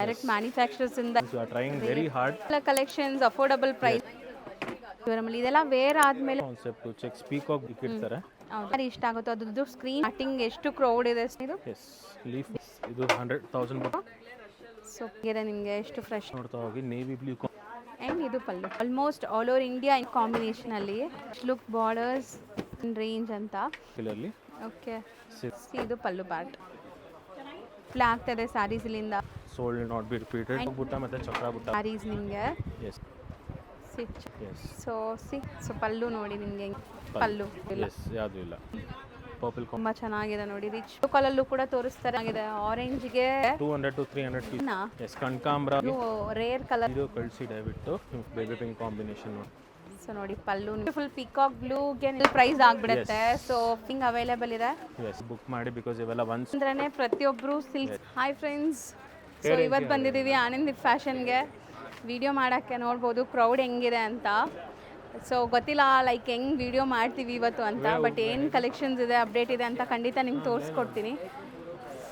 Direct manufacturers ಇಂದ you are trying very hard. Collections affordable price. ಇದೆಲ್ಲ wear ಆದ್ಮೇಲೆ concept checks peacock ಇಟ್ಟಿರ್ತಾರೆ. ಯಾರು ಇಷ್ಟ ಆಗುತ್ತೋ ಅದ್ರದ್ದು ಸ್ಕ್ರೀನ್ ಕಟಿಂಗ್ ಎಷ್ಟು ಕ್ರೌಡ್ ಇದೆ ಇದು. ಎಸ್ ಲೀಫ್ ಇದು 100,000 ಸೊ ಇದೆ ನಿಮಗೆ ಎಷ್ಟು ಫ್ರೆಶ್ ನೋಡ್ತಾ ಹೋಗಿ ನೇವಿ ಬ್ಲೂ ಆ್ಯಂಡ್ ಇದು pallu almost all over India in combination ಅಲ್ಲಿ ಲುಕ್ ಬಾರ್ಡರ್ಸ್ ರೇಂಜ್ ಅಂತ ಕಲರ್ಲಿ. ಓಕೆ ಇದು ಪಲ್ಲು ಪಾರ್ಟ್ ಪ್ಲೇ ಆಗ್ತದೆ ಸ್ಯಾರೀಸ್ ಇಲ್ಲಿಂದ ಸೋಲ್ಡ್ ನಾಟ್ ಬಿ ರಿಪೀಟೆಡ್. ಬುಟ್ಟ ಮತ್ತೆ ಚಕ್ರ ಬುಟ್ಟ ಸ್ಯಾರೀಸ್ ನಿಮಗೆ ಎಸ್ ಸೊ ಪಲ್ಲು ನೋಡಿ ನಿಮಗೆ ಪಲ್ಲು ಇಲ್ಲ ಎಸ್ ಯಾವುದು ಇಲ್ಲ. ಪರ್ಪಲ್ ತುಂಬಾ ಚೆನ್ನಾಗಿದೆ ನೋಡಿ. ರಿಚ್ ಕಲರ್ಲ್ಲೂ ಕೂಡ ತೋರಿಸ್ತಾರೆ. ಆಗಿದೆ ಆರೆಂಜ್ಗೆ 200 to 300 ಪೀಸ್. ಎಸ್ ಕನಕಾಂಬರ ರೇರ್ ಕಲರ್ ಇದು ಕಳಿಸಿ ದಯವಿಟ್ಟು ಬೇಬಿ ಪಿಂಕ್ ಕಾಂಬಿನೇಷನ್ ನೋಡಿ. ಸೊ ನೋಡಿ ಪಲ್ಲು ಫುಲ್ ಪೀಕಾಕ್ ಬ್ಲೂಗೆ ಪ್ರೈಸ್ ಆಗ್ಬಿಡುತ್ತೆ. ಸೊ ಪಿಂಕ್ ಅವೈಲೇಬಲ್ ಇದೆ. ಎಸ್ ಬುಕ್ ಮಾಡಿ ಬಿಕಾಸ್ ಇವೆಲ್ಲ ಒನ್ಸ್ ಅಂದ್ರೆ ಪ್ರತಿಯೊಬ್ಬರು ಸಿಲ್ಕ್. ಹಾಯ್ ಫ್ರೆಂಡ್ಸ್, ಸೊ ಇವತ್ತು ಬಂದಿದ್ದೀವಿ ಆನಂದಿ ಫ್ಯಾಷನ್ಗೆ ವಿಡಿಯೋ ಮಾಡೋಕ್ಕೆ. ನೋಡ್ಬೋದು ಕ್ರೌಡ್ ಹೆಂಗಿದೆ ಅಂತ. ಸೊ ಗೊತ್ತಿಲ್ಲ ಲೈಕ್ ಹೆಂಗೆ ವಿಡಿಯೋ ಮಾಡ್ತೀವಿ ಇವತ್ತು ಅಂತ. ಬಟ್ ಏನು ಕಲೆಕ್ಷನ್ಸ್ ಇದೆ ಅಪ್ಡೇಟ್ ಇದೆ ಅಂತ ಖಂಡಿತ ನಿಮ್ಗೆ ತೋರಿಸ್ಕೊಡ್ತೀನಿ.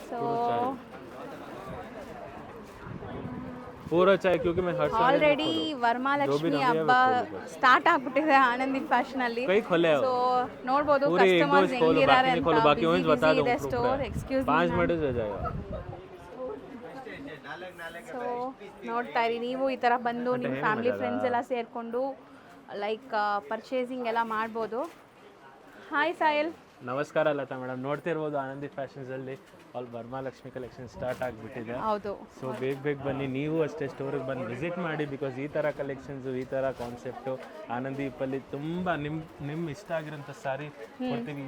ಸೊ ಆಲ್ರೆಡಿ ವರಮಹಾಲಕ್ಷ್ಮಿ ಹಬ್ಬ ಸ್ಟಾರ್ಟ್ ಆಗ್ಬಿಟ್ಟಿದೆ ಆನಂದಿ ಫ್ಯಾಷನ್ ಅಲ್ಲಿ. ಸೊ ನೋಡ್ಬೋದು ಕಸ್ಟಮರ್ಸ್ ಹೆಂಗಿದ್ದಾರೆ ಅಂತ. ಸ್ಟೋರ್ ಎಕ್ಸ್ಕ್ಯೂಸ್ ಸೊ ನೋಡ್ತಾ ಇರಿ ನೀವು ಈ ಥರ ಬಂದು ನಿಮ್ಮ ಫ್ಯಾಮಿಲಿ ಫ್ರೆಂಡ್ಸ್ ಎಲ್ಲ ಸೇರಿಕೊಂಡು ಲೈಕ್ ಪರ್ಚೇಸಿಂಗ್ ಎಲ್ಲ ಮಾಡ್ಬೋದು. ಹಾಯ್ ಸಾಯಲ್. ನಮಸ್ಕಾರ ಲತಾ ಮೇಡಮ್. ನೋಡ್ತಿರ್ಬೋದು ಆನಂದಿ ಫ್ಯಾಷನ್ಸ್ ಅಲ್ಲಿ ಆಲ್ ವರಮಹಾಲಕ್ಷ್ಮಿ ಕಲೆಕ್ಷನ್ ಸ್ಟಾರ್ಟ್ ಆಗಿಬಿಟ್ಟಿದೆ. ಹೌದು. ಸೊ ಬೇಗ ಬನ್ನಿ ನೀವು ಅಷ್ಟೇ ಸ್ಟೋರಿಗೆ ಬಂದು ವಿಸಿಟ್ ಮಾಡಿ. ಬಿಕಾಸ್ ಈ ಥರ ಕಲೆಕ್ಷನ್ಸು ಈ ಥರ ಕಾನ್ಸೆಪ್ಟು ಆನಂದಿಪಲ್ಲಿ ತುಂಬ ನಿಮ್ಮ ಇಷ್ಟ ಆಗಿರೋಂಥ ಸಾರಿ ಕೊಡ್ತೀವಿ,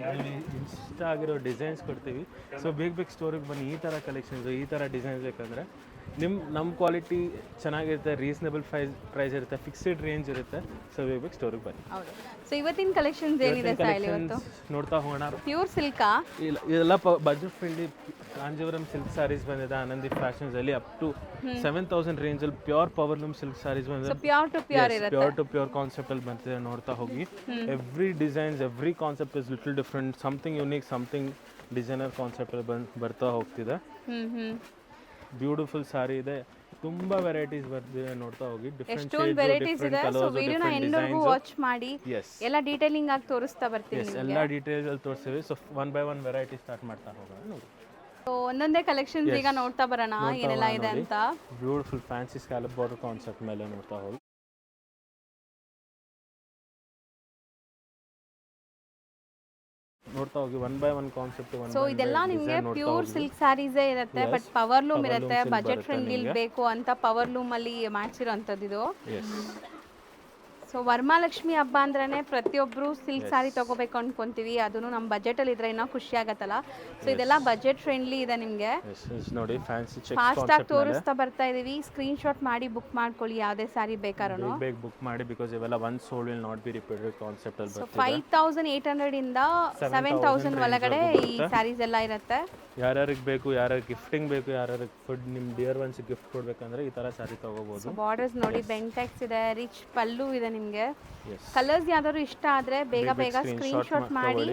ಇಷ್ಟ ಆಗಿರೋ ಡಿಸೈನ್ಸ್ ಕೊಡ್ತೀವಿ. ಸೊ ಬೇಗ ಸ್ಟೋರಿಗೆ ಬನ್ನಿ. ಈ ಥರ ಕಲೆಕ್ಷನ್ಸು ಈ ಥರ ಡಿಸೈನ್ಸ್ ಬೇಕಂದರೆ ನಮ್ಮ ಕ್ವಾಲಿಟಿ ಚೆನ್ನಾಗಿರುತ್ತೆ, ರೀಸನೇಬಲ್ ಪ್ರೈಸ್ ಇರುತ್ತೆ, ಫಿಕ್ಸ್ಡ್ ರೇಂಜ್ ಇರುತ್ತೆ. ಸೊ ಬೇಗ ಸ್ಟೋರಿಗೆ ಬನ್ನಿ. ಹೌದು. ಸೊ ಇವತ್ತಿನ ಕಲೆಕ್ಷನ್ಸ್ ಏನಿದೆ ಸಾಯಲ್ ಇವತ್ತು ನೋಡ್ತಾ ಹೋಗೋಣ. ಪ್ಯೂರ್ ಸಿಲ್ಕಾ? ಇಲ್ಲ, ಇದೆಲ್ಲ budget friendly Kanjeevaram silk sarees ಬಂದಿದೆ ಆನಂದಿ ಫ್ಯಾಷನ್ಸ್ ಅಲ್ಲಿ. ಅಪ್ ಟು 7,000 ರೇಂಜ್ ಅಲ್ಲಿ ಪ್ಯೂರ್ ಪವರ್ಲೂಮ್ ಸಿಲ್ಕ್ ಸ್ಯಾರೀಸ್ ಬಂದಿದೆ. ಪ್ಯೂರ್ ಟು ಪ್ಯೂರ್ ಕಾನ್ಸೆಪ್ಟ್ ಅಲ್ಲಿ ಬಂದಿದೆ. ನೋಡ್ತಾ ಹೋಗಿ every designs every concept is little different. Something unique, something designer concept ಅಲ್ಲಿ ಬರ್ತಾ ಹೋಗ್ತಿದೆ. ಬ್ಯೂಟಿಫುಲ್ ಸಾರಿ ಇದೆ. ತುಂಬಾ ವೆರೈಟೀಸ್ ಬರ್ತಿದೆ. ನೋಡ್ತಾ ಹೋಗಿ ಡಿಫರೆಂಟ್ ವೆರೈಟೀಸ್ ಇದೆ. ಸೊ ವಿಡಿಯೋನ ಎಂಡ್ವರೆಗೂ ವಾಚ್ ಮಾಡಿ ಎಲ್ಲ ಡೀಟೇಲಿಂಗ್ ಆಗಿ ತೋರಿಸ್ತಾ ಬರ್ತೀನಿ. ಎಲ್ಲ ಡೀಟೇಲ್ಸ್ ಅಲ್ಲಿ ತೋರಿಸ್ತೀವಿ. So one by one variety start ಮಾಡ್ತಾ ಹೋಗೋಣ. ನೋಡಿ ಸೊ ಒಂದೊಂದೇ ಕಲೆಕ್ಷನ್ಸ್ ಈಗ ನೋಡ್ತಾ ಬರೋಣ ಏನೆಲ್ಲ ಇದೆ ಅಂತ. Beautiful fancy scallop border concept ಮೇಲೆ ನೋಡ್ತಾ ಹೋಗಿ. ನೋಡ್ತಾ ಹೋಗಿ one by one concept. So ಇದೆಲ್ಲ ನಿಮಗೆ ಪ್ಯೂರ್ ಸಿಲ್ಕ್ ಸ್ಯಾರೀಸೇ ಇರುತ್ತೆ. ಬಟ್ ಪವರ್ ಲೂಮ್ ಇರುತ್ತೆ. ಬಜೆಟ್ ಫ್ರೆಂಡ್ಲಿ ಬೇಕು ಅಂತ ಪವರ್ ಲೂಮ್ ಅಲ್ಲಿ ಮಾಡ್ಸಿರೋಂಥದ್ದು ಇದು. ಸೊ ವರಮಹಾಲಕ್ಷ್ಮಿ ಹಬ್ಬ ಅಂದ್ರೇ ಪ್ರತಿಯೊಬ್ಬರು ಸಿಲ್ಕ್ ಸ್ಯಾರಿ ತೊಗೋಬೇಕು ಅನ್ಕೊಂತೀವಿ. ಅದನ್ನು ನಮ್ಮ ಬಜೆಟಲ್ಲಿ ಇದ್ರೆ ಇನ್ನೂ ಖುಷಿ ಆಗತ್ತಲ್ಲ. ಸೊ ಇದೆಲ್ಲ ಬಜೆಟ್ ಫ್ರೆಂಡ್ಲಿ ಇದೆ. ನಿಮಗೆ ನೋಡಿ ಫ್ಯಾನ್ಸಿ ಚೆಕ್ ಫಾಸ್ಟಾಗಿ ತೋರಿಸ್ತಾ ಬರ್ತಾ ಇದೀವಿ. ಸ್ಕ್ರೀನ್ ಶಾಟ್ ಮಾಡಿ ಬುಕ್ ಮಾಡ್ಕೊಳ್ಳಿ ಯಾವುದೇ ಸ್ಯಾರಿ ಬೇಕಾದ್ರೂ. ಬೇಗ ಬುಕ್ ಮಾಡಿ ಬಿಕಾಸ್ ಇವೆಲ್ಲ one sold will not be repeated concept ಅಲ್ಲಿ ಬರ್ತದೆ. 5,800 ಇಂದ 7,000 ಒಳಗಡೆ ಈ ಸ್ಯಾರೀಸ್ ಎಲ್ಲ ಇರುತ್ತೆ. ಯಾರ್ಯಾರಿಗೆ ಬೇಕು, ಯಾರ್ಯಾರು ಗಿಫ್ಟಿಂಗ್ ಬೇಕು, ಯಾರ್ಯಾರಿಗೆ ಫುಡ್ ನಿಮ್ಮ ಡಿಯರ್ ಒನ್ಸ್ ಗಿಫ್ಟ್ ಕೊಡ್ಬೇಕಂದ್ರೆ ಈ ತರ ಸ್ಯಾರಿ ತಗೋಬಹುದು. ಬಾರ್ಡರ್ಸ್ ನೋಡಿ ಬೆಂಟೆಕ್ಸ್ ಇದೆ, ರಿಚ್ ಪಲ್ಲು ಇದೆ. ನಿಮಗೆ ಕಲರ್ಸ್ ಯಾವ್ದಾದ್ರು ಇಷ್ಟ ಆದ್ರೆ ಬೇಗ ಸ್ಕ್ರೀನ್ ಶಾಟ್ ಮಾಡಿ.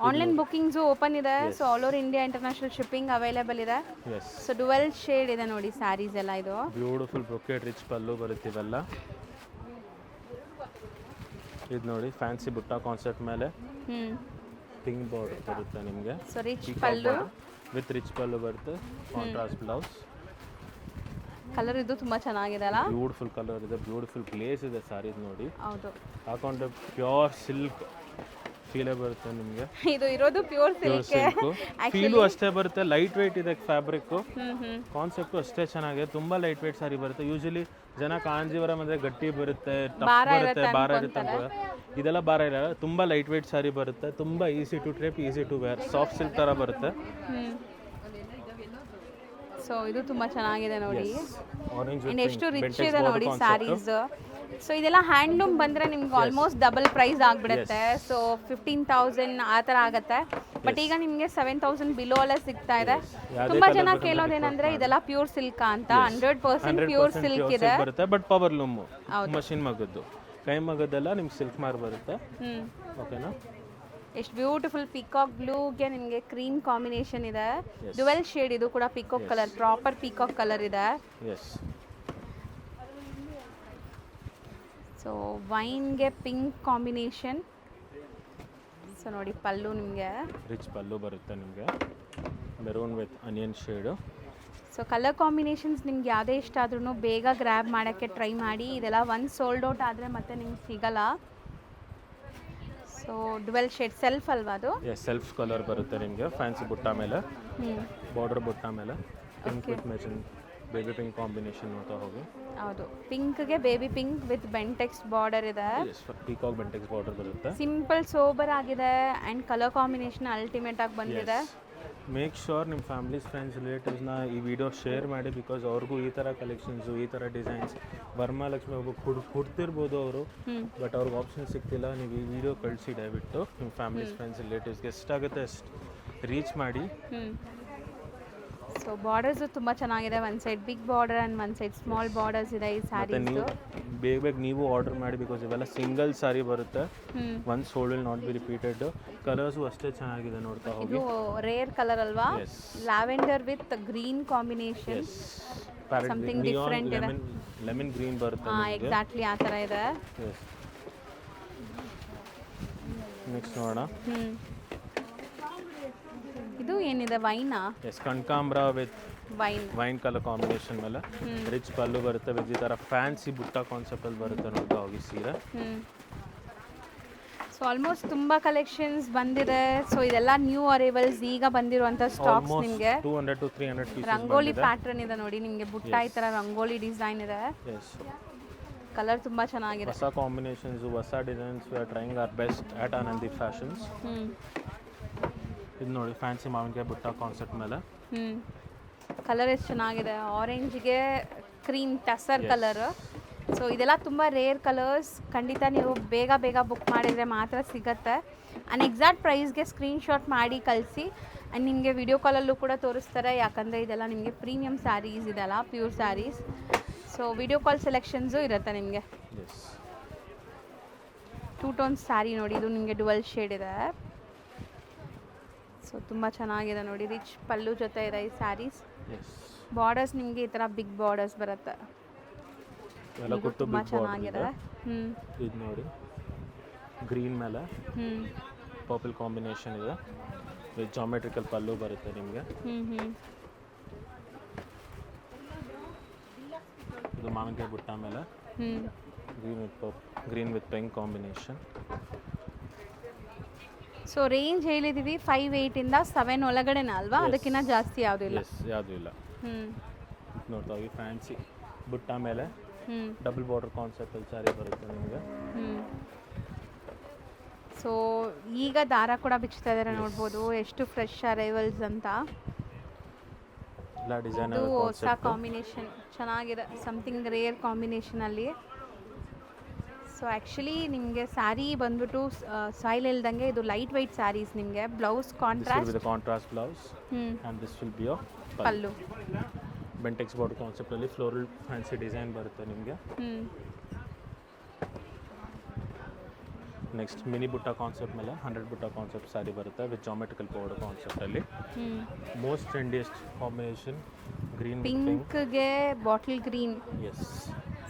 ಆನ್ಲೈನ್ ಬುಕಿಂಗ್ಸ್ ಓಪನ್ ಇದೆ. So all over India international shipping available ಇದೆ. ಸೊ ಡುವೆಲ್ ಶೇಡ್ ಇದೆ ನೋಡಿ ಸ್ಯಾರೀಸ್ ಎಲ್ಲ. ಇದು ಬ್ಯೂಟಿಫುಲ್ ಬ್ರೊಕೆಟ್ ರಿಚ್ ಪಲ್ಲು ಬರುತ್ತೆ ಇವೆಲ್ಲ. ಇದು ನೋಡಿ ಫ್ಯಾನ್ಸಿ ಬುಟ್ಟ ಕಾನ್ಸೆಪ್ಟ್ ಮೇಲೆ ಪಿಂಕ್ ಬಾರ್ಡರ್ ಬರುತ್ತೆ ನಿಮಗೆ. So rich pallu with rich pallu ಬರುತ್ತೆ. Contrast blouse. ಕಲರ್ ಇದು ತುಂಬಾ ಚೆನ್ನಾಗಿದೆ ಅಲ್ಲ. ಬ್ಯೂಟಿಫುಲ್ ಕಲರ್ ಇದೆ, ಬ್ಯೂಟಿಫುಲ್ ಗ್ಲೇಸ್ ಇದೆ ಸಾರೀಸ್ ನೋಡಿ. ಹೌದು. ಹಾಕೊಂಡ್ರೆ ಪ್ಯೂರ್ ಸಿಲ್ಕ್ ಫೀಲೇ ಬರುತ್ತೆ ನಿಮಗೆ. ಇದು ಇರೋದು ಪ್ಯೂರ್ ಸಿಲ್ಕ್. ಫೀಲು ಅಷ್ಟೇ ಬರುತ್ತೆ. ಲೈಟ್ ವೇಟ್ ಇದೆ ಫ್ಯಾಬ್ರಿಕ್. ಕಾನ್ಸೆಪ್ಟು ಅಷ್ಟೇ ಚೆನ್ನಾಗಿದೆ. ತುಂಬಾ ಲೈಟ್ ವೇಟ್ ಸಾರಿ ಬರುತ್ತೆ. ಯೂಶಲಿ ಜನ ಕಾಂಜೀವರಂ ಅಂದ್ರೆ ಗಟ್ಟಿ ಬರುತ್ತೆ, ಟಫ್ ಬರುತ್ತೆ, ಭಾರ ಇರುತ್ತೆ ಅಂತ. ಇದೆಲ್ಲ ಭಾರ ಇಲ್ಲ. ತುಂಬಾ ಲೈಟ್ ವೇಟ್ ಸಾರಿ ಬರುತ್ತೆ. ತುಂಬಾ easy to drape, easy to wear. Soft silk ತರ ಬರುತ್ತೆ. ಸೊ ಇದು ತುಂಬಾ ಚೆನ್ನಾಗಿದೆ ನೋಡಿ. ಎಷ್ಟು ರಿಚ್ ಇದೆ ನೋಡಿ ಸ್ಯಾರೀಸ್. ಸೊ ಇದೆಲ್ಲ ಹ್ಯಾಂಡ್ಲೂಮ್ ಬಂದರೆ ನಿಮ್ಗೆ ಆಲ್ಮೋಸ್ಟ್ ಡಬಲ್ ಪ್ರೈಸ್ ಆಗಿಬಿಡುತ್ತೆ. ಸೊ 15,000 ಆ ಥರ ಆಗುತ್ತೆ. ಬಟ್ ಈಗ ನಿಮಗೆ 7,000 ಬಿಲೋ ಅಲ್ಲೇ ಸಿಗ್ತಾ ಇದೆ. ತುಂಬಾ ಜನ ಕೇಳೋದೇನಂದ್ರೆ ಇದೆಲ್ಲ ಪ್ಯೂರ್ ಸಿಲ್ಕ್ ಅಂತ. 100% ಪ್ಯೂರ್ ಸಿಲ್ಕ್ ಇದೆ. ಬಟ್ ಪವರ್ ಲೂಮ್ ಮಷಿನ್ ಮಗದ್ದು, ಕೈ ಮಗದ್ದೆಲ್ಲ ನಿಮ್ಗೆ ಸಿಲ್ಕ್ ಮಾರ್ ಬರುತ್ತೆ. ಓಕೆನಾ? ಎಷ್ಟು ಬ್ಯೂಟಿಫುಲ್ ಪಿಕಾಕ್ ಬ್ಲೂಗೆ ನಿಮಗೆ ಕ್ರೀಮ್ ಕಾಂಬಿನೇಷನ್ ಇದೆ. ಡುವೆಲ್ ಶೇಡ್, ಇದು ಕೂಡ peacock colour, proper peacock colour ಇದೆ. ಎಸ್. ಸೊ ವೈನ್ಗೆ ಪಿಂಕ್ ಕಾಂಬಿನೇಷನ್. ಸೊ ನೋಡಿ ಪಲ್ಲು ನಿಮಗೆ ರಿಚ್ ಪಲ್ಲು ಬರುತ್ತೆ ನಿಮಗೆ, maroon with onion shade. So colour combinations ನಿಮ್ಗೆ ಯಾವುದೇ ಇಷ್ಟ ಆದ್ರೂ ಬೇಗ ಗ್ರ್ಯಾಬ್ ಮಾಡೋಕ್ಕೆ ಟ್ರೈ ಮಾಡಿ. ಇದೆಲ್ಲ ಒಂದು ಸೋಲ್ಡ್ ಔಟ್ ಆದರೆ ಮತ್ತೆ ನಿಮ್ಗೆ ಸಿಗಲ್ಲ. ಸೊ ಡುವೆಲ್ ಶೇಡ್ ಸೆಲ್ಫ್ ಅಲ್ವಾ ಅದು? ಸೆಲ್ಫ್ ಕಲರ್ ಬರುತ್ತೆ ನಿಮಗೆ, ಫ್ಯಾನ್ಸಿ ಬುಟ್ಟ ಮೇಲೆ, ಬಾರ್ಡರ್ ಬುಟ್ಟ ಮೇಲೆ ಪಿಂಕ್ ವಿತ್ ಮೆಜನ್ ಬೇಬಿ ಪಿಂಕ್ ಕಾಂಬಿನೇಷನ್ ನೋಡ್ತಾ ಹೋಗಿ. ಹೌದು, ಪಿಂಕ್ಗೆ baby pink with Bentex border ಇದೆ. ಪೀಕಾಕ್ ಬೆಂಟೆಕ್ಸ್ ಬಾರ್ಡರ್ ಬರುತ್ತೆ. ಸಿಂಪಲ್ ಸೋಬರ್ ಆಗಿದೆ ಆ್ಯಂಡ್ ಕಲರ್ ಕಾಂಬಿನೇಷನ್ ಅಲ್ಟಿಮೇಟ್ ಆಗಿ ಬಂದಿದೆ. ಮೇಕ್ ಶೋರ್ ನಿಮ್ಮ ಫ್ಯಾಮಿಲೀಸ್, ಫ್ರೆಂಡ್ಸ್, ರಿಲೇಟಿವ್ಸ್ನ ಈ ವಿಡಿಯೋ ಶೇರ್ ಮಾಡಿ. ಬಿಕಾಸ್ ಅವ್ರಿಗೂ ಈ ಥರ ಕಲೆಕ್ಷನ್ಸು, ಈ ಥರ ಡಿಸೈನ್ಸ್ ವರಮಹಾಲಕ್ಷ್ಮಿ ಹಬ್ಬಕ್ಕೆ ಹುಡ್ತಿರ್ಬೋದು ಅವರು, ಬಟ್ ಅವ್ರಿಗೆ ಆಪ್ಷನ್ ಸಿಗ್ತಿಲ್ಲ. ನೀವು ಈ ವಿಡಿಯೋ ಕಳಿಸಿ ದಯವಿಟ್ಟು ನಿಮ್ಮ ಫ್ಯಾಮಿಲೀಸ್, ಫ್ರೆಂಡ್ಸ್, ರಿಲೇಟಿವ್ಸ್ಗೆ ಎಷ್ಟಾಗುತ್ತೆ ಅಷ್ಟು ರೀಚ್ ಮಾಡಿ. ಸೊ ಬಾರ್ಡರ್ಸು ತುಂಬ ಚೆನ್ನಾಗಿದೆ. ಒಂದು ಸೈಡ್ ಬಿಗ್ ಬಾರ್ಡರ್ ಆ್ಯಂಡ್ ಒಂದು ಸೈಡ್ ಸ್ಮಾಲ್ ಬಾರ್ಡರ್ಸ್ ಇದೆ ಈ ಸ್ಯಾರೀಸ್. ನೀವು ಬೇಗ ನೀವು ಆರ್ಡರ್ ಮಾಡಿ, ಬಿಕಾಸ್ ಇವೆಲ್ಲ ಸಿಂಗಲ್ ಸಾರಿ ಬರುತ್ತೆ. Once sold will not be repeated. Colours ಅಷ್ಟೇ ಚೆನ್ನಾಗಿದೆ ನೋಡ್ತಾ ಹೋಗಿ. ಇದು ರೇರ್ ಕಲರ್ ಅಲ್ವಾ? Lavender with green combination, something different ಇದೆ. ಲೆಮನ್ ಗ್ರೀನ್ ಬರುತ್ತೆ. ಹಾಂ, ಎಕ್ಸಾಕ್ಟ್ಲಿ ಆ ಥರ ಇದೆ. ನೆಕ್ಸ್ಟ್ ನೋಡೋಣ. ಇದು ಏನಿದೆ, ವೈನಾ? ಎಸ್, ಕನಕಾಂಬ್ರ ವಿತ್ ವೈನ್ ಕಲರ್ ಕಾಂಬಿನೇಷನ್ ಮೇಲೆ ರಿಚ್ ಪಲ್ಲು ಬರುತ್ತೆ. ವಿತ್ ಈ ಥರ ಫ್ಯಾನ್ಸಿ ಬುಟ್ಟ ಕಾನ್ಸೆಪ್ಟಲ್ಲಿ ಬರುತ್ತೆ ನೋಡ್ತಾ ಹೋಗಿ ಸೀರೆ. ಸೊ ಆಲ್ಮೋಸ್ಟ್ ತುಂಬ ಕಲೆಕ್ಷನ್ಸ್ ಬಂದಿದೆ. ಸೊ ಇದೆಲ್ಲ ನ್ಯೂ ಅರೈವಲ್ಸ್, ಈಗ ಬಂದಿರುವಂಥ ಸ್ಟಾಕ್ಸ್. ನಿಮಗೆ 200 to 300 ಪೀಸಸ್ ರಂಗೋಲಿ ಪ್ಯಾಟರ್ನ್ ಇದೆ ನೋಡಿ, ನಿಮಗೆ ಬುಟ್ಟ ಈ ಥರ ರಂಗೋಲಿ ಡಿಸೈನ್ ಇದೆ. ಕಲರ್ ತುಂಬ ಚೆನ್ನಾಗಿದೆ. ಹೊಸ ಕಾಂಬಿನೇಷನ್ಸ್, ಹೊಸ designs, V are trying hour best at Anandi fashions. ಇದು ನೋಡಿ ಫ್ಯಾನ್ಸಿ ಮಾವಿನಕಾಯಿ ಬುಟ್ಟ ಕಾನ್ಸೆಪ್ಟ್ ಮೇಲೆ. ಕಲರ್ ಎಷ್ಟು ಚೆನ್ನಾಗಿದೆ, ಆರೆಂಜ್ಗೆ ಕ್ರೀಮ್ ಟಸರ್ ಕಲರ್. ಸೊ ಇದೆಲ್ಲ ತುಂಬ ರೇರ್ ಕಲರ್ಸ್. ಖಂಡಿತ ನೀವು ಬೇಗ ಬೇಗ ಬುಕ್ ಮಾಡಿದರೆ ಮಾತ್ರ ಸಿಗತ್ತೆ. ಆ್ಯಂಡ್ ಎಕ್ಸಾಕ್ಟ್ ಪ್ರೈಸ್ಗೆ ಸ್ಕ್ರೀನ್ಶಾಟ್ ಮಾಡಿ ಕಳಿಸಿ. ಆ್ಯಂಡ್ ನಿಮಗೆ ವಿಡಿಯೋ ಕಾಲಲ್ಲೂ ಕೂಡ ತೋರಿಸ್ತಾರೆ, ಯಾಕಂದರೆ ಇದೆಲ್ಲ ನಿಮಗೆ ಪ್ರೀಮಿಯಮ್ ಸ್ಯಾರೀಸ್ ಇದೆಲ್ಲ, pure saris. So video call selections ಇರುತ್ತೆ ನಿಮಗೆ. 2 ಟೋನ್ ಸ್ಯಾರಿ ನೋಡಿ, ಇದು ನಿಮಗೆ ಡುವೆಲ್ ಶೇಡ್ ಇದೆ. ಸೊ ತುಂಬ ಚೆನ್ನಾಗಿದೆ ನೋಡಿ, ರಿಚ್ ಪಲ್ಲು ಜೊತೆ ಇದೆ ಈ ಸ್ಯಾರೀಸ್. ಬಾರ್ಡರ್ಸ್ ನಿಮಗೆ ಈ ಥರ ಬಿಗ್ ಬಾರ್ಡರ್ಸ್ ಬರುತ್ತೆ. ತುಂಬ ಚೆನ್ನಾಗಿದೆ. ಇದು ನೋಡಿ ಗ್ರೀನ್ ಮೇಲೆ ಪರ್ಪಲ್ ಕಾಂಬಿನೇಷನ್ ಇದೆ. ವಿತ್ ಜಾಮೆಟ್ರಿಕಲ್ ಪಲ್ಲು ಬರುತ್ತೆ ನಿಮಗೆ. ಇದು ಮಾವಿನಕಾಯಿ ಬುಟ್ಟ ಮೇಲೆ green with pink combination. So range ಹೇಳಿದೀವಿ 5,800 ಇಂದ 7,000 ಒಳಗಡೆನ ಅಲ್ವಾ? ಅದಕ್ಕಿಂತ ಜಾಸ್ತಿ ಯಾವುದೂ ಇಲ್ಲ. ಯಾವುದೂ ಇಲ್ಲ. ನೋಡ್ತಾ ಹೋಗಿ ಫ್ಯಾನ್ಸಿ ಬುಟ್ಟ ಮೇಲೆ ಡಬಲ್ ಬಾರ್ಡರ್ ಕಾನ್ಸೆಪ್ಟಲ್ಲಿ ಸ್ಯಾರಿ ಬರುತ್ತೆ ನಿಮಗೆ. ಸೊ ಈಗ ದಾರ ಕೂಡ ಬಿಚ್ತಾ ಇದ್ದಾರೆ ನೋಡ್ಬೋದು, ಎಷ್ಟು ಫ್ರೆಶ್ ಅರೈವಲ್ಸ್ ಅಂತ. ಇದು ಹೊಸ ಕಾಂಬಿನೇಷನ್ ಚೆನ್ನಾಗಿದೆ, ಸಮಥಿಂಗ್ ರೇರ್ ಕಾಂಬಿನೇಷನಲ್ಲಿ. ಸೊ ಆ್ಯಕ್ಚುಲಿ ನಿಮಗೆ ಸ್ಯಾರಿ ಬಂದ್ಬಿಟ್ಟು ಸಾಯಿಲ್ ಇಲ್ದಂಗೆ ಇದು ಲೈಟ್ ವೈಟ್ ಸ್ಯಾರೀಸ್. ನಿಮಗೆ blouse contrast blouse and this will be your pallu. Bentex border ಕಾನ್ಸೆಪ್ಟಲ್ಲಿ ಫ್ಲೋರಲ್ ಫ್ಯಾನ್ಸಿ ಡಿಸೈನ್ ಬರುತ್ತೆ ನಿಮಗೆ. ನೆಕ್ಸ್ಟ್ ಮಿನಿ ಬುಟ್ಟ ಕಾನ್ಸೆಪ್ಟ್ ಮೇಲೆ 100 ಬುಟ್ಟ ಕಾನ್ಸೆಪ್ಟ್ ಸ್ಯಾರಿ ಬರುತ್ತೆ ವಿತ್ ಜಾಮೆಟ್ರಿಕಲ್ ಬಾರ್ಡರ್ ಕಾನ್ಸೆಪ್ಟಲ್ಲಿ. ಮೋಸ್ಟ್ ಟ್ರೆಂಡಿಯಸ್ಟ್ ಕಾಂಬಿನೇಷನ್ ಗ್ರೀನ್ ಪಿಂಕ್ಗೆ bottle green. Yes.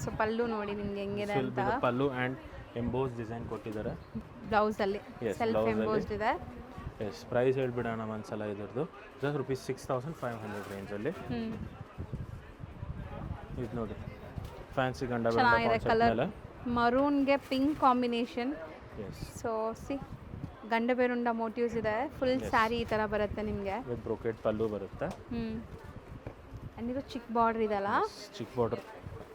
So pallu ನೋಡಿ ನಿಮಗೆ ಹೆಂಗಿದೆ ಅಂತ. ಪಲ್ಲು ಆ್ಯಂಡ್ ಎಂಬೋಸ್ ಡಿಸೈನ್ ಕೊಟ್ಟಿದ್ದಾರೆ ಬ್ಲೌಸಲ್ಲಿ, ಸೆಲ್ಫ್ ಎಂಬೋಸ್ಡ್ ಇದೆ. ಎಸ್. ಪ್ರೈಸ್ ಹೇಳ್ಬಿಡೋಣ ಒಂದ್ಸಲ ಇದ್ರದ್ದು. ಜಸ್ಟ್ ₹6,500 ರೇಂಜಲ್ಲಿ. ಇದು ನೋಡಿ ಫ್ಯಾನ್ಸಿ ಗಂಡ ಚೆನ್ನಾಗಿದೆ ಕಲರ್, ಮರೂನ್ಗೆ pink combination. So see Gandaberunda motifs ಇದೆ. ಫುಲ್ ಸ್ಯಾರಿ ಈ ಥರ ಬರುತ್ತೆ ನಿಮಗೆ. ವಿತ್ ಬ್ರೊಕೆಟ್ ಪಲ್ಲು ಬರುತ್ತೆ. ಆ್ಯಂಡ್ ಇದು ಚಿಕ್ಕ ಬಾರ್ಡರ್ ಇದೆಲ್ಲ, ಚಿಕ್ಕ ಬಾರ್ಡರ್.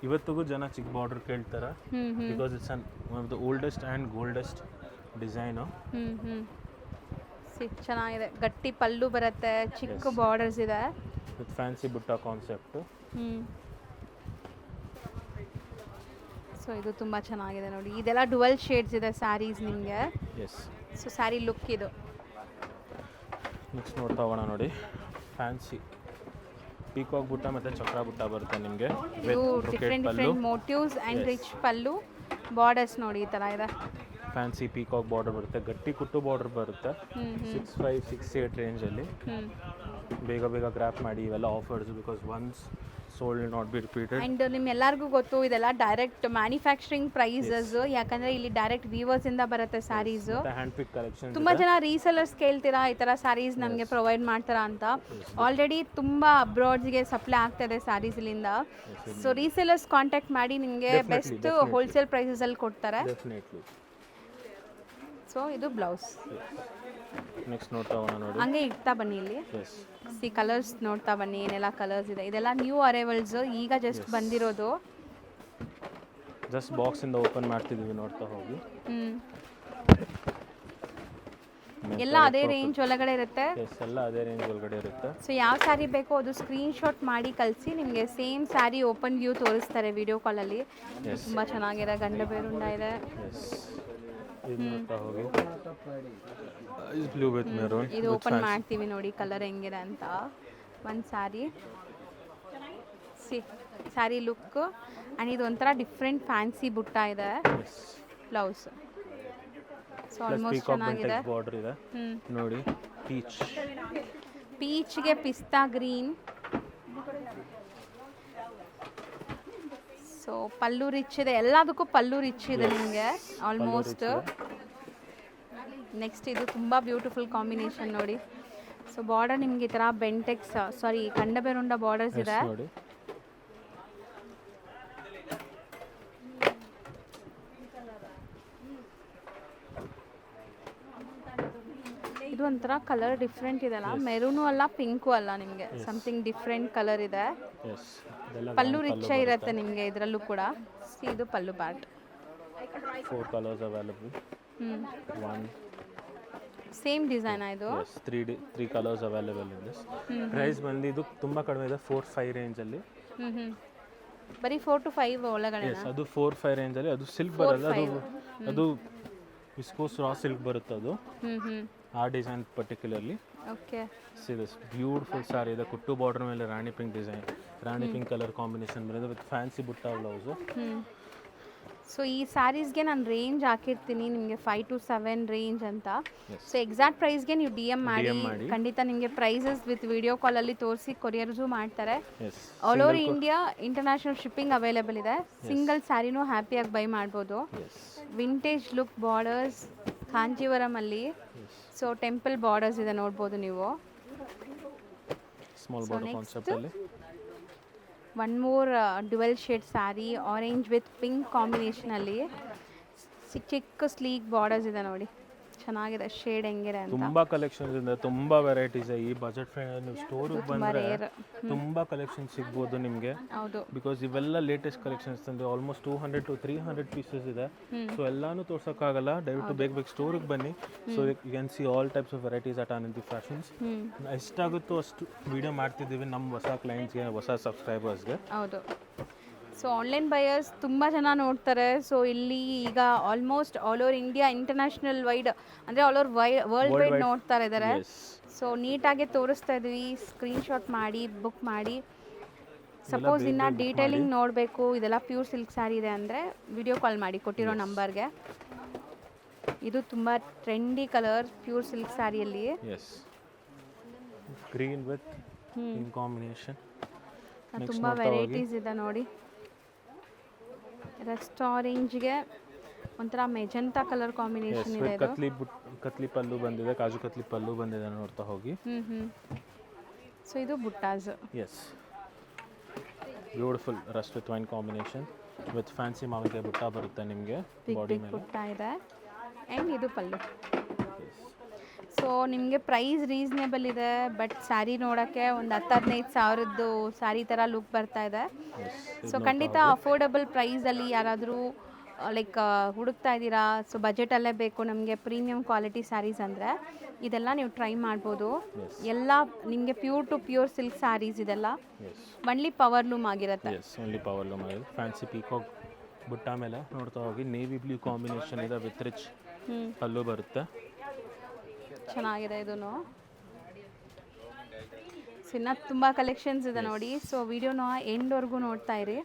ಇವತ್ತಿಗೂ ಜನ ಚಿಕ್ಕ ಬಾರ್ಡರ್ ಕೇಳ್ತಾರೆ, because it's one of the oldest and goldest design. ಚೆನ್ನಾಗಿದೆ, ಗಟ್ಟಿ ಪಲ್ಲು ಬರುತ್ತೆ, ಚಿಕ್ಕ ಬಾರ್ಡರ್ಸ್ ಇದೆ ವಿತ್ ಫ್ಯಾನ್ಸಿ ಬುಟ್ಟ ಕಾನ್ಸೆಪ್ಟು. ಸೊ ಇದು ತುಂಬ ಚೆನ್ನಾಗಿದೆ ನೋಡಿ. ಇದೆಲ್ಲ ಡುವೆಲ್ ಶೇಡ್ಸ್ ಇದೆ ಸ್ಯಾರೀಸ್ ನಿಮಗೆ. ಸೊ ಸ್ಯಾರಿ ಲುಕ್ ಇದು. ನೆಕ್ಸ್ಟ್ ನೋಡ್ತಾ ಹೋಗೋಣ ನೋಡಿ, ಫ್ಯಾನ್ಸಿ ಪೀಕಾಕ್ ಬುಟ್ಟ ಮತ್ತು ಚಕ್ರ ಬುಟ್ಟ ಬರುತ್ತೆ ನಿಮಗೆ. ಇದು different motives and rich pallu, borders ನೋಡಿ ಈ ಥರ ಇದೆ. ಫ್ಯಾನ್ಸಿ ಪೀಕಾಕ್ ಬಾರ್ಡರ್ ಬರುತ್ತೆ, ಗಟ್ಟಿ ಕುಟ್ಟು ಬಾರ್ಡರ್ ಬರುತ್ತೆ. 6.5 6.8 ರೇಂಜಲ್ಲಿ. ಬೇಗ ಬೇಗ ಗ್ರ್ಯಾಪ್ ಮಾಡಿ, ಇವೆಲ್ಲ offers, because once sold not be repeated. And ನಿಮ್ಮೆಲ್ಲರಿಗೂ ಗೊತ್ತು ಇದೆಲ್ಲ ಡೈರೆಕ್ಟ್ ಮ್ಯಾನುಫ್ಯಾಕ್ಚರಿಂಗ್ ಪ್ರೈಸಸ್, ಯಾಕಂದರೆ ಇಲ್ಲಿ ಡೈರೆಕ್ಟ್ ವೀವರ್ಸಿಂದ ಬರುತ್ತೆ ಸ್ಯಾರೀಸು. ಹ್ಯಾಂಡ್ ಪಿಕ್ ಕಲೆಕ್ಷನ್. ತುಂಬ ಜನ ರೀಸೆಲರ್ಸ್ ಕೇಳ್ತೀರಾ ಈ ಥರ ಸ್ಯಾರೀಸ್ ನಮಗೆ ಪ್ರೊವೈಡ್ ಮಾಡ್ತಾರಾ ಅಂತ. ಆಲ್ರೆಡಿ ತುಂಬ ಅಬ್ರಾಡ್ಸ್ಗೆ ಸಪ್ಲೈ ಆಗ್ತಾಯಿದೆ ಸ್ಯಾರೀಸ್ ಇಲ್ಲಿಂದ. ಸೊ ರೀಸೆಲರ್ಸ್ ಕಾಂಟ್ಯಾಕ್ಟ್ ಮಾಡಿ ನಿಮಗೆ ಬೆಸ್ಟ್ ಹೋಲ್ಸೇಲ್ ಪ್ರೈಸಸಲ್ಲಿ ಕೊಡ್ತಾರೆ. ಡೆಫಿನೆಟ್ಲಿ. ಸೊ ಇದು ಬ್ಲೌಸ್. ನೆಕ್ಸ್ಟ್ ನೋಡ್ತಾ ಹೋಗೋಣ ನೋಡಿ. ಹಂಗೆ ಇಡ್ತಾ ಬನ್ನಿ ಇಲ್ಲಿ. ಸಿ ಕಲರ್ಸ್ ನೋಡ್ತಾ ಬನ್ನಿ, ಏನೆಲ್ಲ ಕಲರ್ಸ್ ಇದೆ. ಇದೆಲ್ಲ ನ್ಯೂ ಅರೈವಲ್ಸ್, ಈಗ ಜಸ್ಟ್ ಬಂದಿರೋದು. ಜಸ್ಟ್ ಬಾಕ್ಸ್ ಇಂದ ಓಪನ್ ಮಾಡ್ತಿದೀವಿ, ನೋಡ್ತಾ ಹೋಗಿ. ಎಲ್ಲ ಅದೇ ರೇಂಜ್ ಒಳಗಡೆ ಇರುತ್ತೆ. ಎಲ್ಲ ಅದೇ ರೇಂಜ್ ಒಳಗಡೆ ಇರುತ್ತೆ. ಸೊ ಯಾವ ಸ್ಯಾರಿ ಬೇಕೋ ಅದು ಸ್ಕ್ರೀನ್ಶಾಟ್ ಮಾಡಿ ಕಳಿಸಿ, ನಿಮಗೆ ಸೇಮ್ ಸ್ಯಾರಿ ಓಪನ್ ವ್ಯೂ ತೋರಿಸ್ತಾರೆ ವಿಡಿಯೋ ಕಾಲಲ್ಲಿ. ತುಂಬ ಚೆನ್ನಾಗಿದೆ, ಗಂಡ ಬೇರುಂಡ ಇದೆ. ಇದು ಓಪನ್ ಮಾಡ್ತೀವಿ ನೋಡಿ ಕಲರ್ ಹೆಂಗಿದೆ ಅಂತ. ಒಂದು ಸ್ಯಾರಿ, ಸ್ಯಾರಿ ಲುಕ್. ಆ್ಯಂಡ್ ಇದು ಒಂಥರ ಡಿಫ್ರೆಂಟ್ ಫ್ಯಾನ್ಸಿ ಬುಟ್ಟ ಇದೆ. ಬ್ಲೌಸ್ ಸೊ ಆಲ್ಮೋಸ್ಟ್ ಚೆನ್ನಾಗಿದೆ. ನೋಡಿ ಪೀಚ್ಗೆ ಪಿಸ್ತಾ ಗ್ರೀನ್. ಸೊ ಪಲ್ಲು ರಿಚ್ ಇದೆ, ಎಲ್ಲದಕ್ಕೂ ಪಲ್ಲು ರಿಚ್ ಇದೆ ನಿಮಗೆ ಆಲ್ಮೋಸ್ಟ್. ನೆಕ್ಸ್ಟ್ ಇದು ತುಂಬ ಬ್ಯೂಟಿಫುಲ್ ಕಾಂಬಿನೇಷನ್ ನೋಡಿ. ಸೊ ಬಾರ್ಡರ್ ನಿಮಗೆ ಈ ಥರ ಬೆಂಟೆಕ್ಸ್, ಸಾರಿ ಕಂಡಬೆರುಂಡ ಬಾರ್ಡರ್ಸ್ ಇದೆ. ಇದು ಒಂಥರ ಕಲರ್ ಡಿಫ್ರೆಂಟ್ ಇದೆಲ್ಲ, ಮೆರೂನು ಅಲ್ಲ ಪಿಂಕು ಅಲ್ಲ, ನಿಮಗೆ ಸಮಥಿಂಗ್ ಡಿಫ್ರೆಂಟ್ ಕಲರ್ ಇದೆ. ಪಲ್ಲು ರಿಚ್ ಇರುತ್ತೆ ನಿಮಗೆ ಇದರಲ್ಲೂ ಕೂಡ. ಇದು pallu part. 4 colours available. Same design ಇದು. 3 colours available in this. Price ಬಂದಿದ್ದು ತುಂಬ ಕಡಿಮೆ ಇದೆ, 4-5 ರೇಂಜ್ ಅಲ್ಲಿ. ಬರೀ 4 to 5 ಒಳಗಡೆ. ಅದು 4-5 ರೇಂಜ್ ಅಲ್ಲಿ. ಅದು ಸಿಲ್ಕ್ ಬರಲ್ಲ, ಅದು ವಿಸ್ಕೋಸ್ ರಾ ಸಿಲ್ಕ್ ಬರುತ್ತೆ ಅದು. ಆ design particularly. Okay. See this beautiful sari ಇದೆ, ಕುಟ್ಟು ಬಾರ್ಡರ್ ಮೇಲೆ rani pink design, rani pink colour combination ಬರುತ್ತೆ ವಿತ್ ಫ್ಯಾನ್ಸಿ ಬುಟ್ಟ ಬ್ಲೌಸು. ಸೊ ಈ ಸ್ಯಾರೀಸ್ಗೆ ನಾನು ರೇಂಜ್ ಹಾಕಿರ್ತೀನಿ ನಿಮಗೆ 5 to 7 ರೇಂಜ್ ಅಂತ. ಸೊ ಎಕ್ಸಾಕ್ಟ್ ಪ್ರೈಸ್ಗೆ ನೀವು ಡಿ ಎಮ್ ಮಾಡಿ, ಖಂಡಿತ ನಿಮಗೆ ಪ್ರೈಸಸ್ ವಿತ್ ವಿಡಿಯೋ ಕಾಲಲ್ಲಿ ತೋರಿಸಿ ಕೊರಿಯರ್ಸು ಮಾಡ್ತಾರೆ. All over India international shipping available ಇದೆ. ಸಿಂಗಲ್ ಸ್ಯಾರಿನೂ ಹ್ಯಾಪಿಯಾಗಿ ಬೈ ಮಾಡ್ಬೋದು. ವಿಂಟೇಜ್ ಲುಕ್ ಬಾರ್ಡರ್ಸ್ ಕಾಂಜೀವರಮಲ್ಲಿ. ಸೊ ಟೆಂಪಲ್ ಬಾರ್ಡರ್ಸ್ ಇದೆ ನೋಡ್ಬೋದು ನೀವು. ಸ್ಮಾಲ್ ಬಾರ್ಡರ್ ಕಾನ್ಸೆಪ್ಟ್ ಅಲ್ಲಿ. One more dual shade sari, orange with pink ಕಾಂಬಿನೇಷನಲ್ಲಿ. ಚಿಕ್ಕ ಸ್ಲೀಕ್ ಬಾರ್ಡರ್ಸ್ ಇದೆ ನೋಡಿ, ಚೆನ್ನಾಗಿದೆ ಶೇಡ್ ಹೆಂಗಿದೆ ಅಂತ. ತುಂಬಾ ಕಲೆಕ್ಷನ್ಸ್ ಇದೆ, ತುಂಬಾ ವೆರೈಟೀಸ್ ಇದೆ. ಈ ಬಜೆಟ್ ಫ್ರೆಂಡ್ ನೀವು ಸ್ಟೋರಿಗೆ ಬಂದರೆ ತುಂಬಾ ಕಲೆಕ್ಷನ್ ಸಿಗ್ಬೋದು ನಿಮಗೆ. ಹೌದು, ಬಿಕಾಸ್ ಇವೆಲ್ಲ ಲೇಟೆಸ್ಟ್ ಕಲೆಕ್ಷನ್ಸ್ ತಂದು ಆಲ್ಮೋಸ್ಟ್ 200 to 300 ಪೀಸಸ್ ಇದೆ. ಸೊ ಎಲ್ಲಾನು ತೋರ್ಸೋಕ್ಕಾಗಲ್ಲ, ದಯವಿಟ್ಟು ಬೇಗ ಸ್ಟೋರಿಗೆ ಬನ್ನಿ. So you can see all types of varieties at Anandi fashions. ಎಷ್ಟಾಗುತ್ತೋ ಅಷ್ಟು ವಿಡಿಯೋ ಮಾಡ್ತಿದ್ದೀವಿ ನಮ್ಮ ಹೊಸ ಕ್ಲೈಂಟ್ಸ್ಗೆ, ಹೊಸ ಸಬ್ಸ್ಕ್ರೈಬರ್ಸ್ಗೆ. ಹೌದು. ಸೊ ಆನ್ಲೈನ್ ಬಯರ್ಸ್ ತುಂಬ ಜನ ನೋಡ್ತಾರೆ. ಸೊ ಇಲ್ಲಿ ಈಗ almost all over India, international wide ಅಂದರೆ ಆಲ್ ಓವರ್ ವರ್ಲ್ಡ್ ವೈಡ್ ನೋಡ್ತಾ ಇದ್ದಾರೆ. ಸೊ ನೀಟಾಗಿ ತೋರಿಸ್ತಾ ಇದ್ವಿ, ಸ್ಕ್ರೀನ್ಶಾಟ್ ಮಾಡಿ ಬುಕ್ ಮಾಡಿ. ಸಪೋಸ್ ಇನ್ನು ಡೀಟೇಲಿಂಗ್ ನೋಡಬೇಕು, ಇದೆಲ್ಲ ಪ್ಯೂರ್ ಸಿಲ್ಕ್ ಸ್ಯಾರಿ ಇದೆ ಅಂದರೆ ವಿಡಿಯೋ ಕಾಲ್ ಮಾಡಿ ಕೊಟ್ಟಿರೋ ನಂಬರ್ಗೆ. ಇದು ತುಂಬ ಟ್ರೆಂಡಿ ಕಲರ್ ಪ್ಯೂರ್ ಸಿಲ್ಕ್ ಸ್ಯಾರಿಯಲ್ಲಿ. Green with pink combination. ತುಂಬ ವೆರೈಟೀಸ್ ಇದೆ ನೋಡಿ. ರಸ್ಟ್ ಆರೆಂಜ್ಗೆ ಒಂಥರ ಮೆಜೆಂಟಾ ಕಲರ್ ಕಾಂಬಿನೇಷನ್ ಇದೆ. ಕತ್ಲಿ ಪಲ್ಲು ಬಂದಿದೆ, ಕಾಜು ಕತ್ಲಿ ಪಲ್ಲು ಬಂದಿದೆ, ನೋಡ್ತಾ ಹೋಗಿ. ಸೊ ಇದು ಬುಟ್ಟಾಸ್. Yes, beautiful rust with wine combination with fancy ಮಾವಿಗೆ ಬುಟ್ಟ ಬರುತ್ತೆ ನಿಮಗೆ ಬಾಡಿ ಮೇಲೆ. ಬುಟ್ಟ ಇದೆ ಆ್ಯಂಡ್ ಇದು ಪಲ್ಲು. ಸೊ ನಿಮಗೆ ಪ್ರೈಸ್ ರೀಸನೇಬಲ್ ಇದೆ, ಬಟ್ ಸ್ಯಾರಿ ನೋಡೋಕ್ಕೆ ಒಂದು 10-15 ಸಾವಿರದ್ದು ಸ್ಯಾರಿ ಥರ ಲುಕ್ ಬರ್ತಾ ಇದೆ. ಸೊ ಖಂಡಿತ ಅಫೋರ್ಡಬಲ್ ಪ್ರೈಸಲ್ಲಿ ಯಾರಾದರೂ ಲೈಕ್ ಹುಡುಕ್ತಾ ಇದ್ದೀರಾ, ಸೊ ಬಜೆಟಲ್ಲೇ ಬೇಕು ನಮಗೆ ಪ್ರೀಮಿಯಂ ಕ್ವಾಲಿಟಿ ಸ್ಯಾರೀಸ್ ಅಂದರೆ ಇದೆಲ್ಲ ನೀವು ಟ್ರೈ ಮಾಡ್ಬೋದು. ಎಲ್ಲ ನಿಮಗೆ pure to pure silk sarees ಇದೆಲ್ಲ. ಒನ್ಲಿ ಪವರ್ ಲೂಮ್ ಆಗಿರುತ್ತೆ. ಓನ್ಲಿ ಪವರ್ ಲೂಮ್ ಆಗಿದೆ. ಫ್ಯಾನ್ಸಿ ಪೀಕಾಕ್ ಬುಟ್ಟ ಮೇಲೆ ನೋಡ್ತಾ ಹೋಗಿ. ನೇವಿ ಬ್ಲೂ ಕಾಂಬಿನೇಷನ್ ಇದೆ ವಿತ್ ರಿಚ್ ಪಲ್ಲು ಬರುತ್ತೆ. ಚೆನ್ನಾಗಿದೆ ಇದೂ. ಸೊ ಇನ್ನು ತುಂಬ ಕಲೆಕ್ಷನ್ಸ್ ಇದೆ ನೋಡಿ. ಸೊ ವಿಡಿಯೋನ ಎಂಡ್ವರೆಗೂ ನೋಡ್ತಾ ಇರಿ.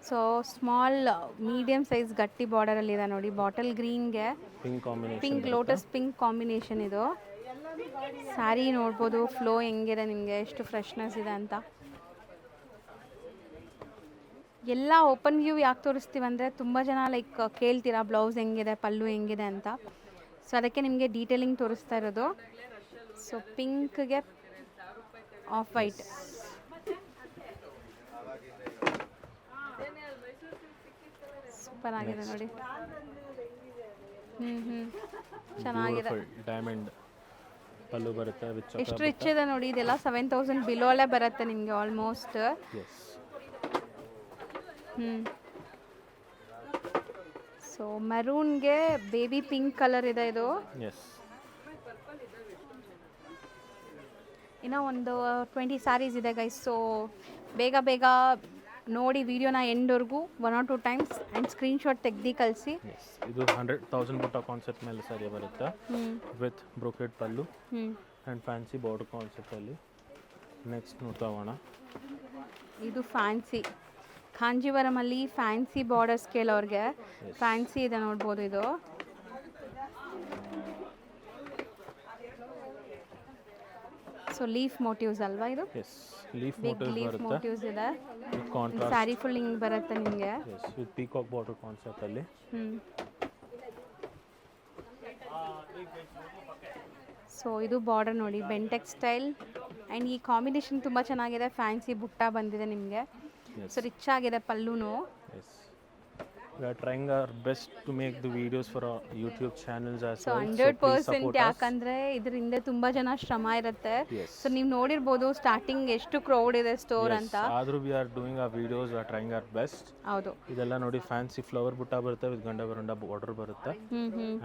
ಸೊ ಸ್ಮಾಲ್ ಮೀಡಿಯಮ್ ಸೈಜ್ ಗಟ್ಟಿ ಬಾರ್ಡರಲ್ಲಿದೆ ನೋಡಿ, ಬಾಟಲ್ ಗ್ರೀನ್ಗೆ pink combination pink lotus pink combination ಇದು. ಸ್ಯಾರಿ ನೋಡ್ಬೋದು ಫ್ಲೋ ಹೆಂಗಿದೆ ನಿಮಗೆ, ಎಷ್ಟು ಫ್ರೆಶ್ನೆಸ್ ಇದೆ ಅಂತ. ಎಲ್ಲ ಓಪನ್ ವ್ಯೂ ಯಾಕೆ ತೋರಿಸ್ತೀವಿ ಅಂದರೆ ತುಂಬ ಜನ ಲೈಕ್ ಕೇಳ್ತೀರಾ ಬ್ಲೌಸ್ ಹೆಂಗಿದೆ, ಪಲ್ಲು ಹೆಂಗಿದೆ ಅಂತ. ಸೊ ಅದಕ್ಕೆ ನಿಮಗೆ ಡೀಟೇಲಿಂಗ್ ತೋರಿಸ್ತಾ ಇರೋದು. ಸೊ ಪಿಂಕ್ಗೆ ಆಫ್ ವೈಟ್, ಸೂಪರ್ ಆಗಿದೆ ನೋಡಿ. ಚೆನ್ನಾಗಿದೆ. ಡೈಮಂಡ್ ಪಲ್ಲು ಬರುತ್ತೆ. ಎಷ್ಟು ರಿಚ್ ಇದೆ ನೋಡಿ. ಇದೆಲ್ಲ 7000 ಬಿಲೋ ಅಲ್ಲೇ ಬರುತ್ತೆ ನಿಮಗೆ ಆಲ್ಮೋಸ್ಟ್. ಸೊ ಮೆರೂನ್ಗೆ ಬೇಬಿ ಪಿಂಕ್ ಕಲರ್ ಇದೆ ಇದು. ಇನ್ನೂ ಒಂದು 20 ಸ್ಯಾರೀಸ್ ಇದೆ ಗೈಸ್. ಸೊ ಬೇಗ ಬೇಗ ನೋಡಿ ವಿಡಿಯೋನ ಎಂಡ್ವರೆಗೂ 1 or 2 ಟೈಮ್ಸ್ ಆ್ಯಂಡ್ ಸ್ಕ್ರೀನ್ಶಾಟ್ ತೆಗ್ದು ಕಳಿಸಿ. ಇದು 100,000 ಬುಟ್ಟ ಕಾನ್ಸೆಪ್ಟ್ ಮೇಲೆ ಸಾರಿ ಬರುತ್ತೆ with brocade pallu and fancy border ಕಾನ್ಸೆಪ್ಟಲ್ಲಿ. ನೆಕ್ಸ್ಟ್ ನೋಡ್ತಾ ಹೋಗೋಣ. ಇದು ಫ್ಯಾನ್ಸಿ ಕಾಂಜೀವರಮಲ್ಲಿ ಫ್ಯಾನ್ಸಿ ಬಾರ್ಡರ್ ಸ್ಕೇಲ್ ಅವ್ರಿಗೆ ಫ್ಯಾನ್ಸಿ ಇದೆ ನೋಡ್ಬೋದು. ಇದು ಸೊ ಲೀಫ್ ಮೋಟಿವ್ಸ್ ಅಲ್ವಾ ಇದು? ಲೀಫ್ ಮೋಟಿವ್ಸ್ ಇದೆ. ಸ್ಯಾರಿ ಫುಲ್ ಹಿಂಗ್ ಬರುತ್ತೆ ನಿಮಗೆ ವಿತ್ ಪೀಕಾಕ್ ಬಾರ್ಡರ್ ಕಾನ್ಸೆಪ್ಟ್ ಅಲ್ಲಿ. ಸೊ ಇದು ಬಾರ್ಡರ್ ನೋಡಿ, ಬೆಂಟೆಕ್ಸ್ ಸ್ಟೈಲ್ ಆ್ಯಂಡ್ ಈ ಕಾಂಬಿನೇಷನ್ ತುಂಬ ಚೆನ್ನಾಗಿದೆ. ಫ್ಯಾನ್ಸಿ ಬುಟ್ಟ ಬಂದಿದೆ ನಿಮಗೆ. ಸೊ ರಿಚ್ ಆಗಿದೆ ಪಲ್ಲುನು. We are trying our best to make the videos for our YouTube channels as well. So 100% ಯಾಕಂದ್ರೆ ಇದರಿಂದ ತುಂಬಾ ಜನ ಶ್ರಮ ಇರುತ್ತೆ. ಸೊ ನೀವು ನೋಡಿರ್ಬೋದು ಸ್ಟಾರ್ಟಿಂಗ್ ಎಷ್ಟು ಕ್ರೌಡ್ ಇದೆ ಸ್ಟೋರ್ ಅಂತ. ಆದ್ರೂ we are doing our videos, we are trying our best. ಹೌದು. ಇದೆಲ್ಲ ನೋಡಿ ಫ್ಯಾನ್ಸಿ ಫ್ಲವರ್ ಬುಟ್ಟ ಬರುತ್ತೆ ವಿತ್ ಗಂಡ ಬರಂಡ ಬಾರ್ಡರ್ ಬರುತ್ತೆ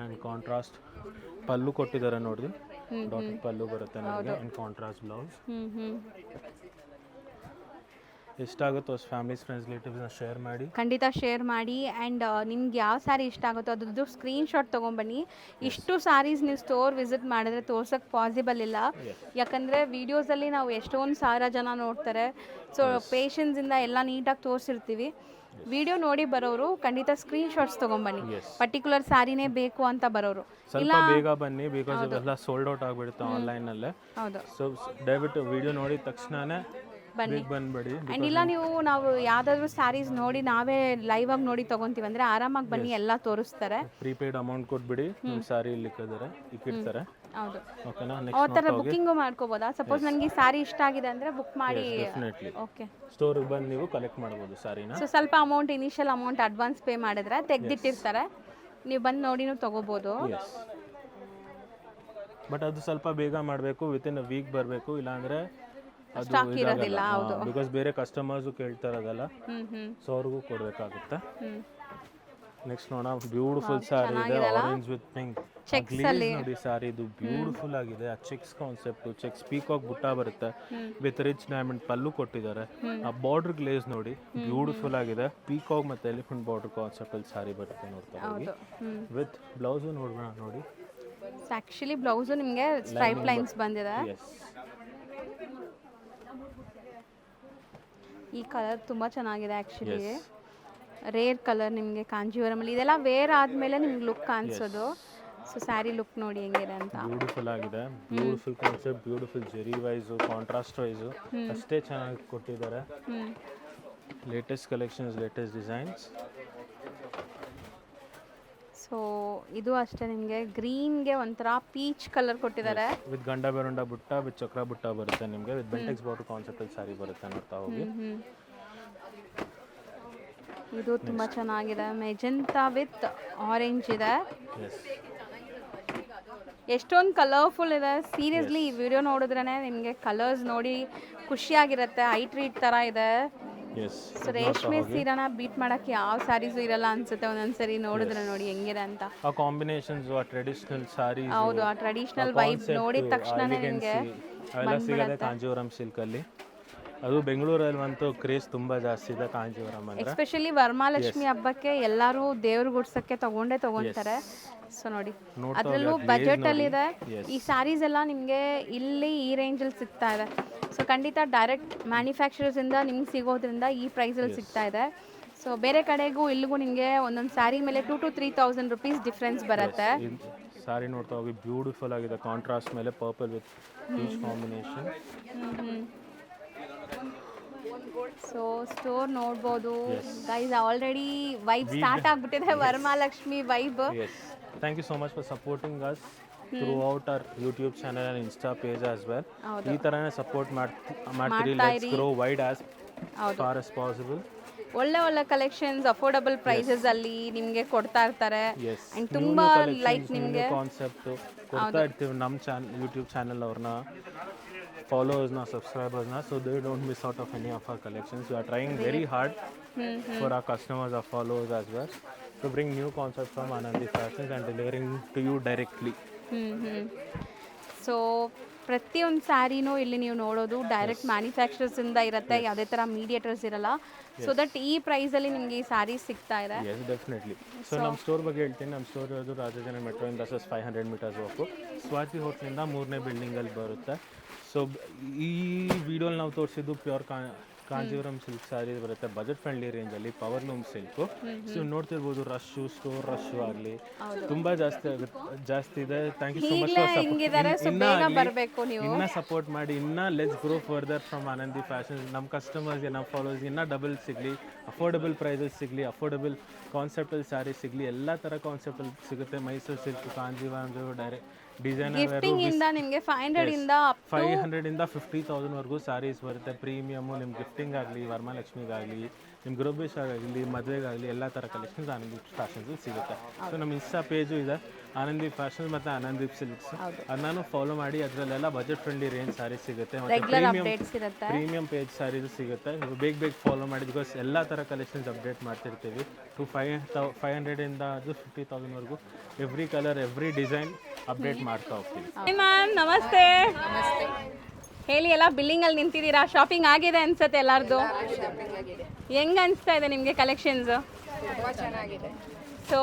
ಅಂಡ್ ಕಾಂಟ್ರಾಸ್ಟ್ ಪಲ್ಲು ಕೊಟ್ಟಿದ್ದಾರೆ ನೋಡಿ. ಡಾಟೆಡ್ ಪಲ್ಲು ಬರುತ್ತೆ ನಿಮಗೆ ಅಂಡ್ ಕಾಂಟ್ರಾಸ್ಟ್ ಬ್ಲೌಸ್. ಎಷ್ಟಾಗುತ್ತೋ ಅಷ್ಟು ಫ್ಯಾಮಿಲೀಸ್ ಫ್ರೆಂಡ್ಸ್ ರಿಲೇಟಿವ್ಸ್ನ ಶೇರ್ ಮಾಡಿ, ಖಂಡಿತ ಶೇರ್ ಮಾಡಿ. ಆ್ಯಂಡ್ ನಿಮ್ಗೆ ಯಾವ ಸ್ಯಾರಿ ಇಷ್ಟ ಆಗುತ್ತೋ ಅದ್ರದ್ದು ಸ್ಕ್ರೀನ್ಶಾಟ್ ತೊಗೊಂಬನ್ನಿ. ಇಷ್ಟು ಸ್ಯಾರೀಸ್ ನೀವು ಸ್ಟೋರ್ ವಿಸಿಟ್ ಮಾಡಿದ್ರೆ ತೋರ್ಸೋಕ್ಕೆ ಪಾಸಿಬಲ್ ಇಲ್ಲ, ಯಾಕಂದರೆ ವೀಡಿಯೋಸಲ್ಲಿ ನಾವು ಎಷ್ಟೊಂದು ಸಾವಿರ ಜನ ನೋಡ್ತಾರೆ. ಸೊ ಪೇಷನ್ಸಿಂದ ಎಲ್ಲ ನೀಟಾಗಿ ತೋರಿಸಿರ್ತೀವಿ. ವಿಡಿಯೋ ನೋಡಿ ಬರೋರು ಖಂಡಿತ ಸ್ಕ್ರೀನ್ಶಾಟ್ಸ್ ತೊಗೊಂಬನ್ನಿ. ಪರ್ಟಿಕ್ಯುಲರ್ ಸ್ಯಾರಿನೇ ಬೇಕು ಅಂತ ಬರೋರು ಸ್ವಲ್ಪ ಬೇಗ ಬನ್ನಿ, ಬಿಕಾಸ್ ಇವೆಲ್ಲ ಸೋಲ್ಡ್ ಔಟ್ ಆಗಿಬಿಡುತ್ತೆ ಆನ್ಲೈನಲ್ಲೇ. ಹೌದು. ಸೊ ದಯವಿಟ್ಟು ವಿಡಿಯೋ ನೋಡಿ ತಕ್ಷಣನೇ ಬಂದ್ಬಿಡಿ. ಆ್ಯಂಡ್ ಇಲ್ಲ ನಾವು ಯಾವುದಾದ್ರೂ ಸ್ಯಾರೀಸ್ ನೋಡಿ ನಾವೇ ಲೈವ್ ಆಗಿ ನೋಡಿ ತೊಗೊತೀವಿ ಅಂದರೆ ಆರಾಮಾಗಿ ಬನ್ನಿ, ಎಲ್ಲ ತೋರಿಸ್ತಾರೆ. ಪ್ರೀಪೇಯ್ಡ್ ಅಮೌಂಟ್ ಕೊಟ್ಬಿಡಿ, ನಿಮ್ಮ ಸ್ಯಾರಿ ಇಲ್ಲಿಕ್ಕಿದ್ದಾರೆ ಇಕ್ಕಿರ್ತಾರೆ. ಹೌದು. ಓಕೆನಾ? ಆ ಥರ ಬುಕ್ಕಿಂಗು ಮಾಡ್ಕೋಬೋದಾ? ಸಪೋಸ್ ನನಗೆ ಸ್ಯಾರಿ ಇಷ್ಟ ಆಗಿದೆ ಅಂದರೆ ಬುಕ್ ಮಾಡಿ ಓಕೆ ಸ್ಟೋರಿಗೆ ಬಂದು ನೀವು ಕಲೆಕ್ಟ್ ಮಾಡ್ಬೋದು ಸ್ಯಾರಿನ. ಸೊ ಸ್ವಲ್ಪ amount initial amount advance pay ಮಾಡಿದ್ರೆ ತೆಗೆದಿಟ್ಟಿರ್ತಾರೆ, ನೀವು ಬಂದು ನೋಡಿನೂ ತೊಗೋಬೋದು. ಬಟ್ ಅದು ಸ್ವಲ್ಪ ಬೇಗ ಮಾಡಬೇಕು, ವಿತಿನ್ ಅ ವೀಕ್ ಬರಬೇಕು, ಇಲ್ಲಾಂದರೆ ಸ್ಟಾಕ್ ಇರೋದಿಲ್ಲ. ಹೌದು, ಬಿಕಾಸ್ ಬೇರೆ ಕಸ್ಟಮರ್ಸು ಕೇಳ್ತಾ ಇರೋದಲ್ಲ, ಸೊ ಅವ್ರಿಗೂ ಕೊಡಬೇಕಾಗುತ್ತೆ. ನೆಕ್ಸ್ಟ್ ನೋಡೋಣ, ಬ್ಯೂಟಿಫುಲ್ ಸ್ಯಾರಿ ಇದೆ, ಆರೆಂಜ್ ವಿತ್ ಪಿಂಕ್ ನೋಡಿ ಸ್ಯಾರಿ. ಇದು ಬ್ಯೂಟಿಫುಲ್ ಆಗಿದೆ. ಆ ಚೆಕ್ಸ್ ಕಾನ್ಸೆಪ್ಟ್, ಚೆಕ್ಸ್ ಪೀಕಾಕ್ ಬುಟ್ಟ ಬರುತ್ತೆ ವಿತ್ ರಿಚ್ ಡೈಮಂಡ್ ಪಲ್ಲು ಕೊಟ್ಟಿದ್ದಾರೆ. ಆ ಬಾರ್ಡರ್ ಗ್ಲೇಸ್ ನೋಡಿ ಬ್ಯೂಟಿಫುಲ್ ಆಗಿದೆ. ಪೀಕಾಕ್ ಮತ್ತೆ ಎಲಿಫೆಂಟ್ ಬಾರ್ಡರ್ ಕಾನ್ಸೆಪ್ಟ್ ಅಲ್ಲಿ ಸ್ಯಾರಿ ಬರುತ್ತೆ ನೋಡ್ತಾ ಹೋಗಿ. ವಿತ್ ಬ್ಲೌಸು ನೋಡೋಣ ನೋಡಿ. ಆಕ್ಚುಲಿ ಬ್ಲೌಸು ನಿಮಗೆ ಸ್ಟ್ರೈಪ್ ಲೈನ್ಸ್ ಬಂದಿದೆ. ಈ ಕಲರ್ ತುಂಬ ಚೆನ್ನಾಗಿದೆ ಆ್ಯಕ್ಚುಲಿ, ರೇರ್ ಕಲರ್ ನಿಮಗೆ ಕಾಂಜೀವರಮಲ್ಲಿ. ಇದೆಲ್ಲ ವೇರ್ ಆದಮೇಲೆ ನಿಮ್ಗೆ ಲುಕ್ ಕಾಣಿಸೋದು. ಸೊ ಸ್ಯಾರಿ ಲುಕ್ ನೋಡಿ ಹೆಂಗಿದೆ ಅಂತ. ಬ್ಯೂಟಿಫುಲ್ ಆಗಿದೆ, beautiful concept, beautiful Jerry wise, contrast wise ಅಷ್ಟೇ ಚೆನ್ನಾಗಿ ಕೊಟ್ಟಿದ್ದಾರೆ. Latest collections, latest designs. So ಇದು ಅಷ್ಟೇ ನಿಮಗೆ ಗ್ರೀನ್ಗೆ ಒಂಥರ ಪೀಚ್ ಕಲರ್ ಕೊಟ್ಟಿದ್ದಾರೆ ವಿತ್ ಗಂಡ ಬೆರುಂಡ ಬುಟ್ಟ ವಿತ್ ಚಕ್ರ ಬುಟ್ಟ ಬರುತ್ತೆ ನಿಮಗೆ. ವಿತ್ ಬೆಂಟೆಕ್ಸ್ ಬಾರ್ಡರ್ ಕಾನ್ಸೆಪ್ಟ್ ಅಲ್ಲಿ ಸಾರಿ ಬರುತ್ತೆ ನೋಡ್ತಾ ಹೋಗಿ. ಇದು ತುಂಬ ಚೆನ್ನಾಗಿದೆ. ಮೆಜೆಂಟಾ ವಿತ್ ಆರೆಂಜ್ ಇದೆ. ಎಷ್ಟೊಂದು ಕಲರ್ಫುಲ್ ಇದೆ. ಸೀರಿಯಸ್ಲಿ ಈ ವಿಡಿಯೋ ನೋಡಿದ್ರೇ ನಿಮಗೆ ಕಲರ್ಸ್ ನೋಡಿ ಖುಷಿಯಾಗಿರುತ್ತೆ. ಐ ಟ್ರೀಟ್ ಥರ ಇದೆ. ಸೊ ರೇಷ್ಮೆ ಸೀರೆನ ಬೀಟ್ ಮಾಡಕ್ಕೆ ಯಾವ ಸ್ಯಾರೀಸು ಇರಲ್ಲ ಅನ್ಸುತ್ತೆ ಒಂದೊಂದ್ಸರಿ ನೋಡಿದ್ರೆ. ನೋಡಿ ಹೆಂಗಿದೆ ಅಂತ. ಆ ಕಾಂಬಿನೇಷನ್ಸ್, ಆ ಟ್ರೆಡಿಷನಲ್ ಸಾರೀಸ್, ಹೌದು, ಆ ಟ್ರೆಡಿಷನಲ್ ವೈಬ್ ನೋಡಿದ ತಕ್ಷಣನೇ ನಿಮಗೆ ಅವೆಲ್ಲ ಸಿಗುತ್ತೆ ಕಾಂಜೀವರಂ ಸಿಲ್ಕ್ ಅಲ್ಲಿ. ಅದು ಬೆಂಗಳೂರಲ್ಲಿ ಅಂತೂ ಕ್ರೇಜ್ ತುಂಬಾ ಜಾಸ್ತಿ ಇದೆ ಕಾಂಜೀವರಂ ಅಂದ್ರೆ. ಎಸ್ಪೆಷಲಿ ವರಮಹಾಲಕ್ಷ್ಮಿ ಹಬ್ಬಕ್ಕೆ ಎಲ್ಲರೂ ದೇವ್ರ ಗುಡ್ಸಕ್ಕೆ ತಗೊಂತಾರೆ. ಸೊ ನೋಡಿ, ಅದರಲ್ಲೂ ಬಜೆಟ್ ಅಲ್ಲಿ ಇದೆ. ಈ ಸ್ಯಾರೀಸ್ ಎಲ್ಲ ನಿಮಗೆ ಇಲ್ಲಿ ಈ ರೇಂಜಲ್ಲಿ ಸಿಗ್ತಾ ಇದೆ. ಸೊ ಖಂಡಿತ ಡೈರೆಕ್ಟ್ ಮ್ಯಾನುಫ್ಯಾಕ್ಚರರ್ಸ್ ಇಂದ ನಿಮ್ಗೆ ಸಿಗೋದ್ರಿಂದ ಈ ಪ್ರೈಸಲ್ಲಿ ಸಿಗ್ತಾ ಇದೆ. ಸೊ ಬೇರೆ ಕಡೆಗೂ ಇಲ್ಲಿಗೂ ನಿಮಗೆ ಒಂದೊಂದು ಸ್ಯಾರಿ ಮೇಲೆ 2,000 to 3,000 ರುಪೀಸ್ ಡಿಫ್ರೆನ್ಸ್ ಬರುತ್ತೆ. ಸಾರಿ ನೋಡ್ತಾ ಹೋಗಿ ಬ್ಯೂಟಿಫುಲ್ ಆಗಿದೆ, ಕಾಂಟ್ರಾಸ್ಟ್ ಮೇಲೆ purple with peach combination. So store ನೋಡ್ಬೋದು ಗೈಸ್, ಆಲ್ರೆಡಿ ವೈಬ್ ಸ್ಟಾರ್ಟ್ ಆಗ್ಬಿಟ್ಟಿದೆ, Varamahalakshmi vibe. Yes, thank you so much for supporting us throughout our YouTube channel and insta page as well. ಈ ಥರನೇ support ಮಾಡ್ತೀರಿ. Let's grow wide as far as possible. ಒಳ್ಳೆ ಒಳ್ಳೆ collections affordable prices ಅಲ್ಲಿ ನಿಮಗೆ ಕೊಡ್ತಾ ಇರ್ತಾರೆ. ಅಂಡ್ ತುಂಬಾ ಲೈಕ್ ನಿಮಗೆ ಕಾನ್ಸೆಪ್ಟ್ ಕೊಡ್ತಾ ಇರ್ತೀವಿ ನಮ್ಮ ಯೂಟ್ಯೂಬ್ ಚಾನಲ್ ಅವ್ರನ್ನ, ಫಾಲೋವರ್ಸ್ನ, ಸಬ್ಸ್ಕ್ರೈಬರ್ಸ್ನ, so they don't miss out of any of our collections. We are trying very hard for our customers, our followers as well, to bring new concepts from Anandi Fashions and delivering to you directly. So ಪ್ರತಿಯೊಂದು ಸ್ಯಾರಿನೂ ಇಲ್ಲಿ ನೀವು ನೋಡೋದು direct manufacturers ಇಂದ ಇರುತ್ತೆ, ಯಾವುದೇ ಥರ mediators ಇರಲ್ಲ. So that ಈ ಪ್ರೈಸಲ್ಲಿ ನಿಮಗೆ ಈ ಸ್ಯಾರಿ ಸಿಗ್ತಾ ಇದೆ. Yes, definitely. ಸೊ ನಮ್ಮ ಸ್ಟೋರ್ ಬಗ್ಗೆ ಹೇಳ್ತೀನಿ. ನಮ್ಮ ಸ್ಟೋರ್ ಇರೋದು ರಾಜಧಾನಿ ಮೆಟ್ರೋಯಿಂದ ಜಸ್ಟ್ 500 ಮೀಟರ್ಸ್ ವಾಕು, ಸ್ವಾತಿ ಹೋಟ್ಲಿಂದ 3ನೇ ಬಿಲ್ಡಿಂಗಲ್ಲಿ ಬರುತ್ತೆ. ಸೊ ಈ ವಿಡಿಯೋಲಿ ನಾವು ತೋರಿಸಿದ್ದು ಪ್ಯೂರ್ ಕಾಂಜೀವರಂ ಸಿಲ್ಕ್ ಸ್ಯಾರಿ ಬರುತ್ತೆ, ಬಜೆಟ್ ಫ್ರೆಂಡ್ಲಿ ರೇಂಜಲ್ಲಿ, ಪವರ್ ಲೂಮ್ ಸಿಲ್ಕು. ಸೊ ನೋಡ್ತಿರ್ಬೋದು, ರಶ್ಶು, ಸ್ಟೋರ್ ರಶ್ಶು ಆಗಲಿ ತುಂಬ ಜಾಸ್ತಿ ಇದೆ. Thank you so much for support. ಇನ್ನೂ ಸಪೋರ್ಟ್ ಮಾಡಿ, ಇನ್ನೂ let's grow further from Anandi fashion. ನಮ್ಮ ಕಸ್ಟಮರ್ಸ್ಗೆ, ನಮ್ಮ ಫಾಲೋವರ್ಸ್ ಇನ್ನೂ ಡಬಲ್ ಸಿಗಲಿ, ಅಫೋರ್ಡಬಲ್ ಪ್ರೈಸಸ್ ಸಿಗಲಿ, ಅಫೋರ್ಡಬಲ್ ಕಾನ್ಸೆಪ್ಟಲ್ಲಿ ಸ್ಯಾರಿ ಸಿಗಲಿ. ಎಲ್ಲ ಥರ ಕಾನ್ಸೆಪ್ಟಲ್ಲಿ ಸಿಗುತ್ತೆ. Mysore silk, Kanjeevaram, direct designer ಇಂದ ನಿಮಗೆ 500 ಇಂದ 50,000 ವರೆಗೂ ಸ್ಯಾರೀಸ್ ಬರುತ್ತೆ. ಪ್ರೀಮಿಯಮು ನಿಮ್ಗೆ ಗಿಫ್ಟಿಂಗ್ ಆಗಲಿ, ವರಮಹಾಲಕ್ಷ್ಮಿಗಾಗಲಿ, ನಿಮ್ಮ ಗೃಹಪ್ರವೇಶಕ್ಕಾಗಲಿ, ಮದುವೆಗಾಗಲಿ ಎಲ್ಲ ಥರ ಕಲೆಕ್ಷನ್ಸ್ ಆನಂದಿ ಫ್ಯಾಷನ್ಸ್ ಸಿಗುತ್ತೆ. ಸೊ ನಮ್ಮ ಇನ್ಸ್ಟಾ ಪೇಜು ಇದೆ, ಆನಂದಿ ಫ್ಯಾಷನ್ಸ್ ಮತ್ತು ಆನಂದಿ ಸಿಲ್ಕ್ಸ್. ಅದನ್ನು ಫಾಲೋ ಮಾಡಿ. ಅದರಲ್ಲೆಲ್ಲ ಬಜೆಟ್ ಫ್ರೆಂಡ್ಲಿ ರೇಂಜ್ ಸ್ಯಾರೀಸ್ ಸಿಗುತ್ತೆ, ಮತ್ತು ಪ್ರೀಮಿಯಂ ಪೇಜ್ ಸ್ಯಾರೀಸ್ ಸಿಗುತ್ತೆ. ಬೇಗ ಫಾಲೋ ಮಾಡಿ, ಬಿಕಾಸ್ ಎಲ್ಲ ಥರ ಕಲೆಕ್ಷನ್ಸ್ ಅಪ್ಡೇಟ್ ಮಾಡ್ತಿರ್ತೀವಿ. 500 ಇಂದ 50,000 ವರೆಗೂ every colour, every design update ಮಾಡ್ತಾ ಹೋಗ್ತೀವಿ. ಮ್ಯಾಮ್ ನಮಸ್ತೆ. ಹೇಳಿ, ಎಲ್ಲ ಬಿಲ್ಲಿಂಗ್ ಅಲ್ಲಿ ನಿಂತಿದ್ದೀರಾ, ಶಾಪಿಂಗ್ ಆಗಿದೆ ಅನ್ಸುತ್ತೆ ಎಲ್ಲಾರ್ದು. ಹೆಂಗ್ ಅನಿಸ್ತಾ ಇದೆ ನಿಮಗೆ ಕಲೆಕ್ಷನ್ಸ್? ಚೆನ್ನಾಗಿದೆ. ಸೊ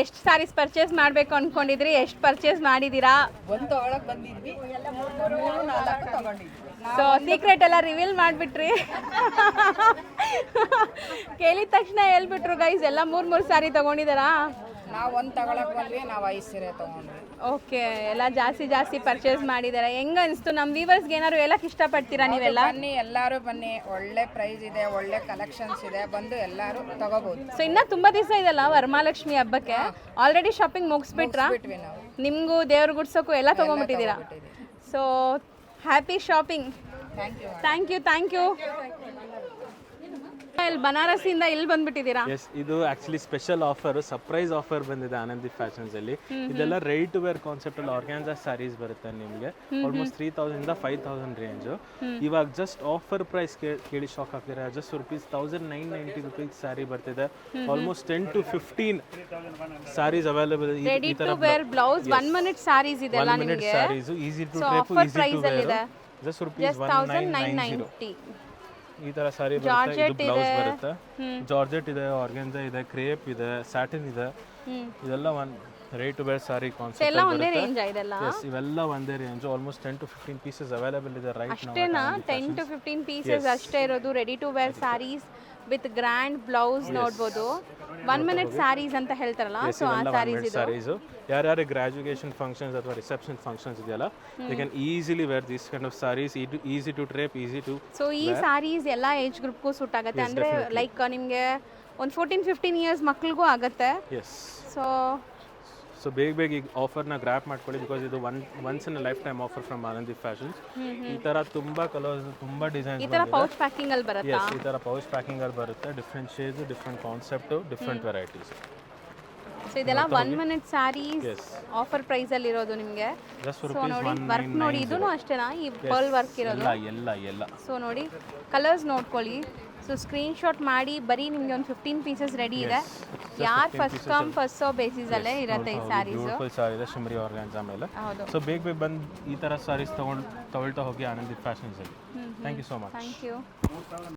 ಎಷ್ಟು ಸ್ಯಾರೀಸ್ ಪರ್ಚೇಸ್ ಮಾಡಬೇಕು ಅಂದ್ಕೊಂಡಿದ್ರಿ, ಎಷ್ಟು ಪರ್ಚೇಸ್ ಮಾಡಿದ್ದೀರಾ? ಒಂದು ತಗೊಳಕ್ ಬಂದಿದ್ವಿ, 3-4 ತಗೊಂಡಿದ್ವಿ. ಸೊ ಸೀಕ್ರೆಟ್ ಎಲ್ಲ ರಿವೀಲ್ ಮಾಡಿಬಿಟ್ರಿ. ಕೇಳಿದ ತಕ್ಷಣ ಹೇಳ್ಬಿಟ್ರು ಗೈಸ್, ಎಲ್ಲ 3 ಸ್ಯಾರಿ ತಗೊಂಡಿದ್ದಾರಾ? ನಾವು ಒಂದು ತಗೊಳಕ್ ಬಂದ್ವಿ, ನಾವು 5 ಸೀರೆ ತಗೊಂಡ್ವಿ. ಓಕೆ, ಎಲ್ಲ ಜಾಸ್ತಿ ಪರ್ಚೇಸ್ ಮಾಡಿದ್ದಾರೆ. ಹೆಂಗ ಅನಿಸ್ತು? ನಮ್ಮ ವ್ಯೂವರ್ಸ್ಗೆ ಏನಾದ್ರು ಹೇಳಕ್ ಇಷ್ಟಪಡ್ತೀರಾ ನೀವೆಲ್ಲ? ಬನ್ನಿ, ಎಲ್ಲರೂ ಬನ್ನಿ, ಒಳ್ಳೆ ಪ್ರೈಸ್ ಇದೆ, ಒಳ್ಳೆ ಕಲೆಕ್ಷನ್ಸ್ ಇದೆ, ಬಂದು ಎಲ್ಲರೂ ತಗೋಬಹುದು. ಸೊ ಇನ್ನ ತುಂಬಾ ದಿವಸ ಇದೆಲ್ಲ ವರಮಹಾಲಕ್ಷ್ಮಿ ಹಬ್ಬಕ್ಕೆ. ಆಲ್ರೆಡಿ ಶಾಪಿಂಗ್ ಮುಗಿಸ್ಬಿಟ್ರಾ? ನಾವು ನಿಮ್ಗೂ ದೇವ್ರ ಗುಡ್ಸೋಕು ಎಲ್ಲ ತಗೊಂಡ್ಬಿಟ್ಟಿದ್ದೀರಾ. So happy shopping. Thank you. ಇಲ್ಲಿ ಬನಾರಸಿಂದ ಇಲ್ಲಿ ಬಂದ್ಬಿಟ್ಟಿದ್ದೀರಾ? ಎಸ್, ಇದು actually special offer, surprise offer ಬಂದಿದೆ ಆನಂದಿ ಫ್ಯಾಷನ್ಸ್ ಅಲ್ಲಿ. ಇದೆಲ್ಲ ರೆಡಿ ಟು ವೇರ್ ಕಾನ್ಸೆಪ್ಟ್ ಅಲ್ಲಿ ಆರ್ಗ್ಯಾನ್ಸಾ ಸ್ಯಾರೀಸ್ ಬರುತ್ತೆ ನಿಮಗೆ. ಆಲ್ಮೋಸ್ಟ್ 3,000 ಇಂದ 5,000 ರೇಂಜು. ಇವಾಗ ಜಸ್ಟ್ ಆಫರ್ ಪ್ರೈಸ್ ಕೇಳಿ ಶಾಕ್ ಆಗ್ತೀರಾ. ಜಸ್ಟ್ ₹1,990 ರುಪೀಸ್ ಸ್ಯಾರಿ ಬರ್ತಿದೆ. Almost 10 to 15 sarees available. Ready to wear blouse 1 minute saris ಇದೆಲ್ಲ ನಿಮಗೆ. Saris easy to drape, easy to wear. Just ₹1,990. ಈ ತರ ಸಾರಿ ಬರುತ್ತೆ. ಇದು ಬ್ಲೌಸ್ ಬರುತ್ತೆ. ಜಾರ್ಜೆಟ್ ಇದೆ, ಆರ್ಗೆನ್ಜಾ ಇದೆ, ಕ್ರೇಪ್ ಇದೆ, ಸ್ಯಾಟಿನ್ ಇದೆ. ಇದೆಲ್ಲ ready to wear sari concept ಎಲ್ಲ ಒಂದೇ ರೇಂಜ್ ಇದೆಲ್ಲ. ಎಸ್, ಇವೆಲ್ಲ ಒಂದೇ range. Almost 10 to 15 pieces available ಇದೆ ರೈಟ್ ನೌ. ಅಷ್ಟೇನಾ? 10 to 15 ಪೀಸಸ್ ಅಷ್ಟೇ ಇರೋದು ready to wear saris with grand blouse ನೋಡ್ಬೋದು. 1 ಮಿನಿಟ್ ಸ್ಯಾರೀಸ್ ಅಂತ ಹೇಳ್ತಾರಲ್ಲ, ಸೊ ಆ ಸ್ಯಾರೀಸ್ ಯಾರ್ಯಾರು ಗ್ರಾಜುಯೇಷನ್ ಫಂಕ್ಷನ್ಸ್ ಅಥವಾ ರಿಸೆಪ್ಷನ್ ಫಂಕ್ಷನ್ಸ್ ಇದೆಯಲ್ಲ, they can easily wear this kind of saris. Easy to drape, easy to. So ಈ ಸ್ಯಾರೀಸ್ ಎಲ್ಲ ಏಜ್ ಗ್ರೂಪ್ಗೂ ಸೂಟ್ ಆಗುತ್ತೆ. ಅಂದ್ರೆ ಲೈಕ್ ನಿಮಗೆ ಒಂದು 14-15 ಇಯರ್ಸ್ ಮಕ್ಳಿಗೂ ಆಗುತ್ತೆ. ಎಸ್. ಸೊ ಬೇಗ ಈ ಆಫರ್ನ ಗ್ರ್ಯಾಪ್ ಮಾಡ್ಕೊಳ್ಳಿ, ಬಿಕಾಸ್ ಇದು once in life time offer from Anandi fashions. ಈ ತರ ತುಂಬಾ ಕಲರ್ಸ್, ತುಂಬಾ ಡಿಸೈನ್ಸ್. ಈ ತರ ಪೌಚ್ ಪ್ಯಾಕಿಂಗ್ ಅಲ್ಲಿ ಬರುತ್ತೆ. ಈ ತರ ಪೌಚ್ ಪ್ಯಾಕಿಂಗ್ ಅಲ್ಲಿ ಬರುತ್ತೆ. Different shades, different concept, different varieties. So ಇದೆಲ್ಲ 1 ಮಿನಿಟ್ ಸ್ಯಾರೀಸ್ ಆಫರ್ ಪ್ರೈಸ್ ಅಲ್ಲಿ ಇರೋದು ನಿಮಗೆ. ಸೊ ನೋಡಿ ವರ್ಕ್ ನೋಡಿ, ಇದೂನು ಅಷ್ಟೇನಾ? ಈ ಪರ್ಲ್ ವರ್ಕ್ ಇರೋದು ಎಲ್ಲ. ಸೊ ನೋಡಿ ಕಲರ್ಸ್ ನೋಡ್ಕೊಳ್ಳಿ. ಸೊ ಸ್ಕ್ರೀನ್ ಶಾಟ್ ಮಾಡಿ ಬರೀ ನಿಮಗೆ ಒಂದು 15 ಪೀಸಸ್ ರೆಡಿ ಇದೆ. ಯಾರು first come first serve basis ಅಲ್ಲೇ ಇರುತ್ತೆ ಈ ಸ್ಯಾರೀಸ್. ಬ್ಯೂಟಿಫುಲ್ ಸ್ಯಾರಿ ಇದೆ, ಶಿಮ್ರಿ ಆರ್ಗಾನ್ಜಾ ಮೇಲೆ. ಸೊ ಬೇಗ ಬಂದು ಈ ತರ ಸ್ಯಾರೀಸ್ ತಗೊಳ್ತಾ ಹೋಗಿ ಆನಂದಿ ಫ್ಯಾಷನ್ಸ್ ಅಲ್ಲಿ. Thank you so much. Thank you.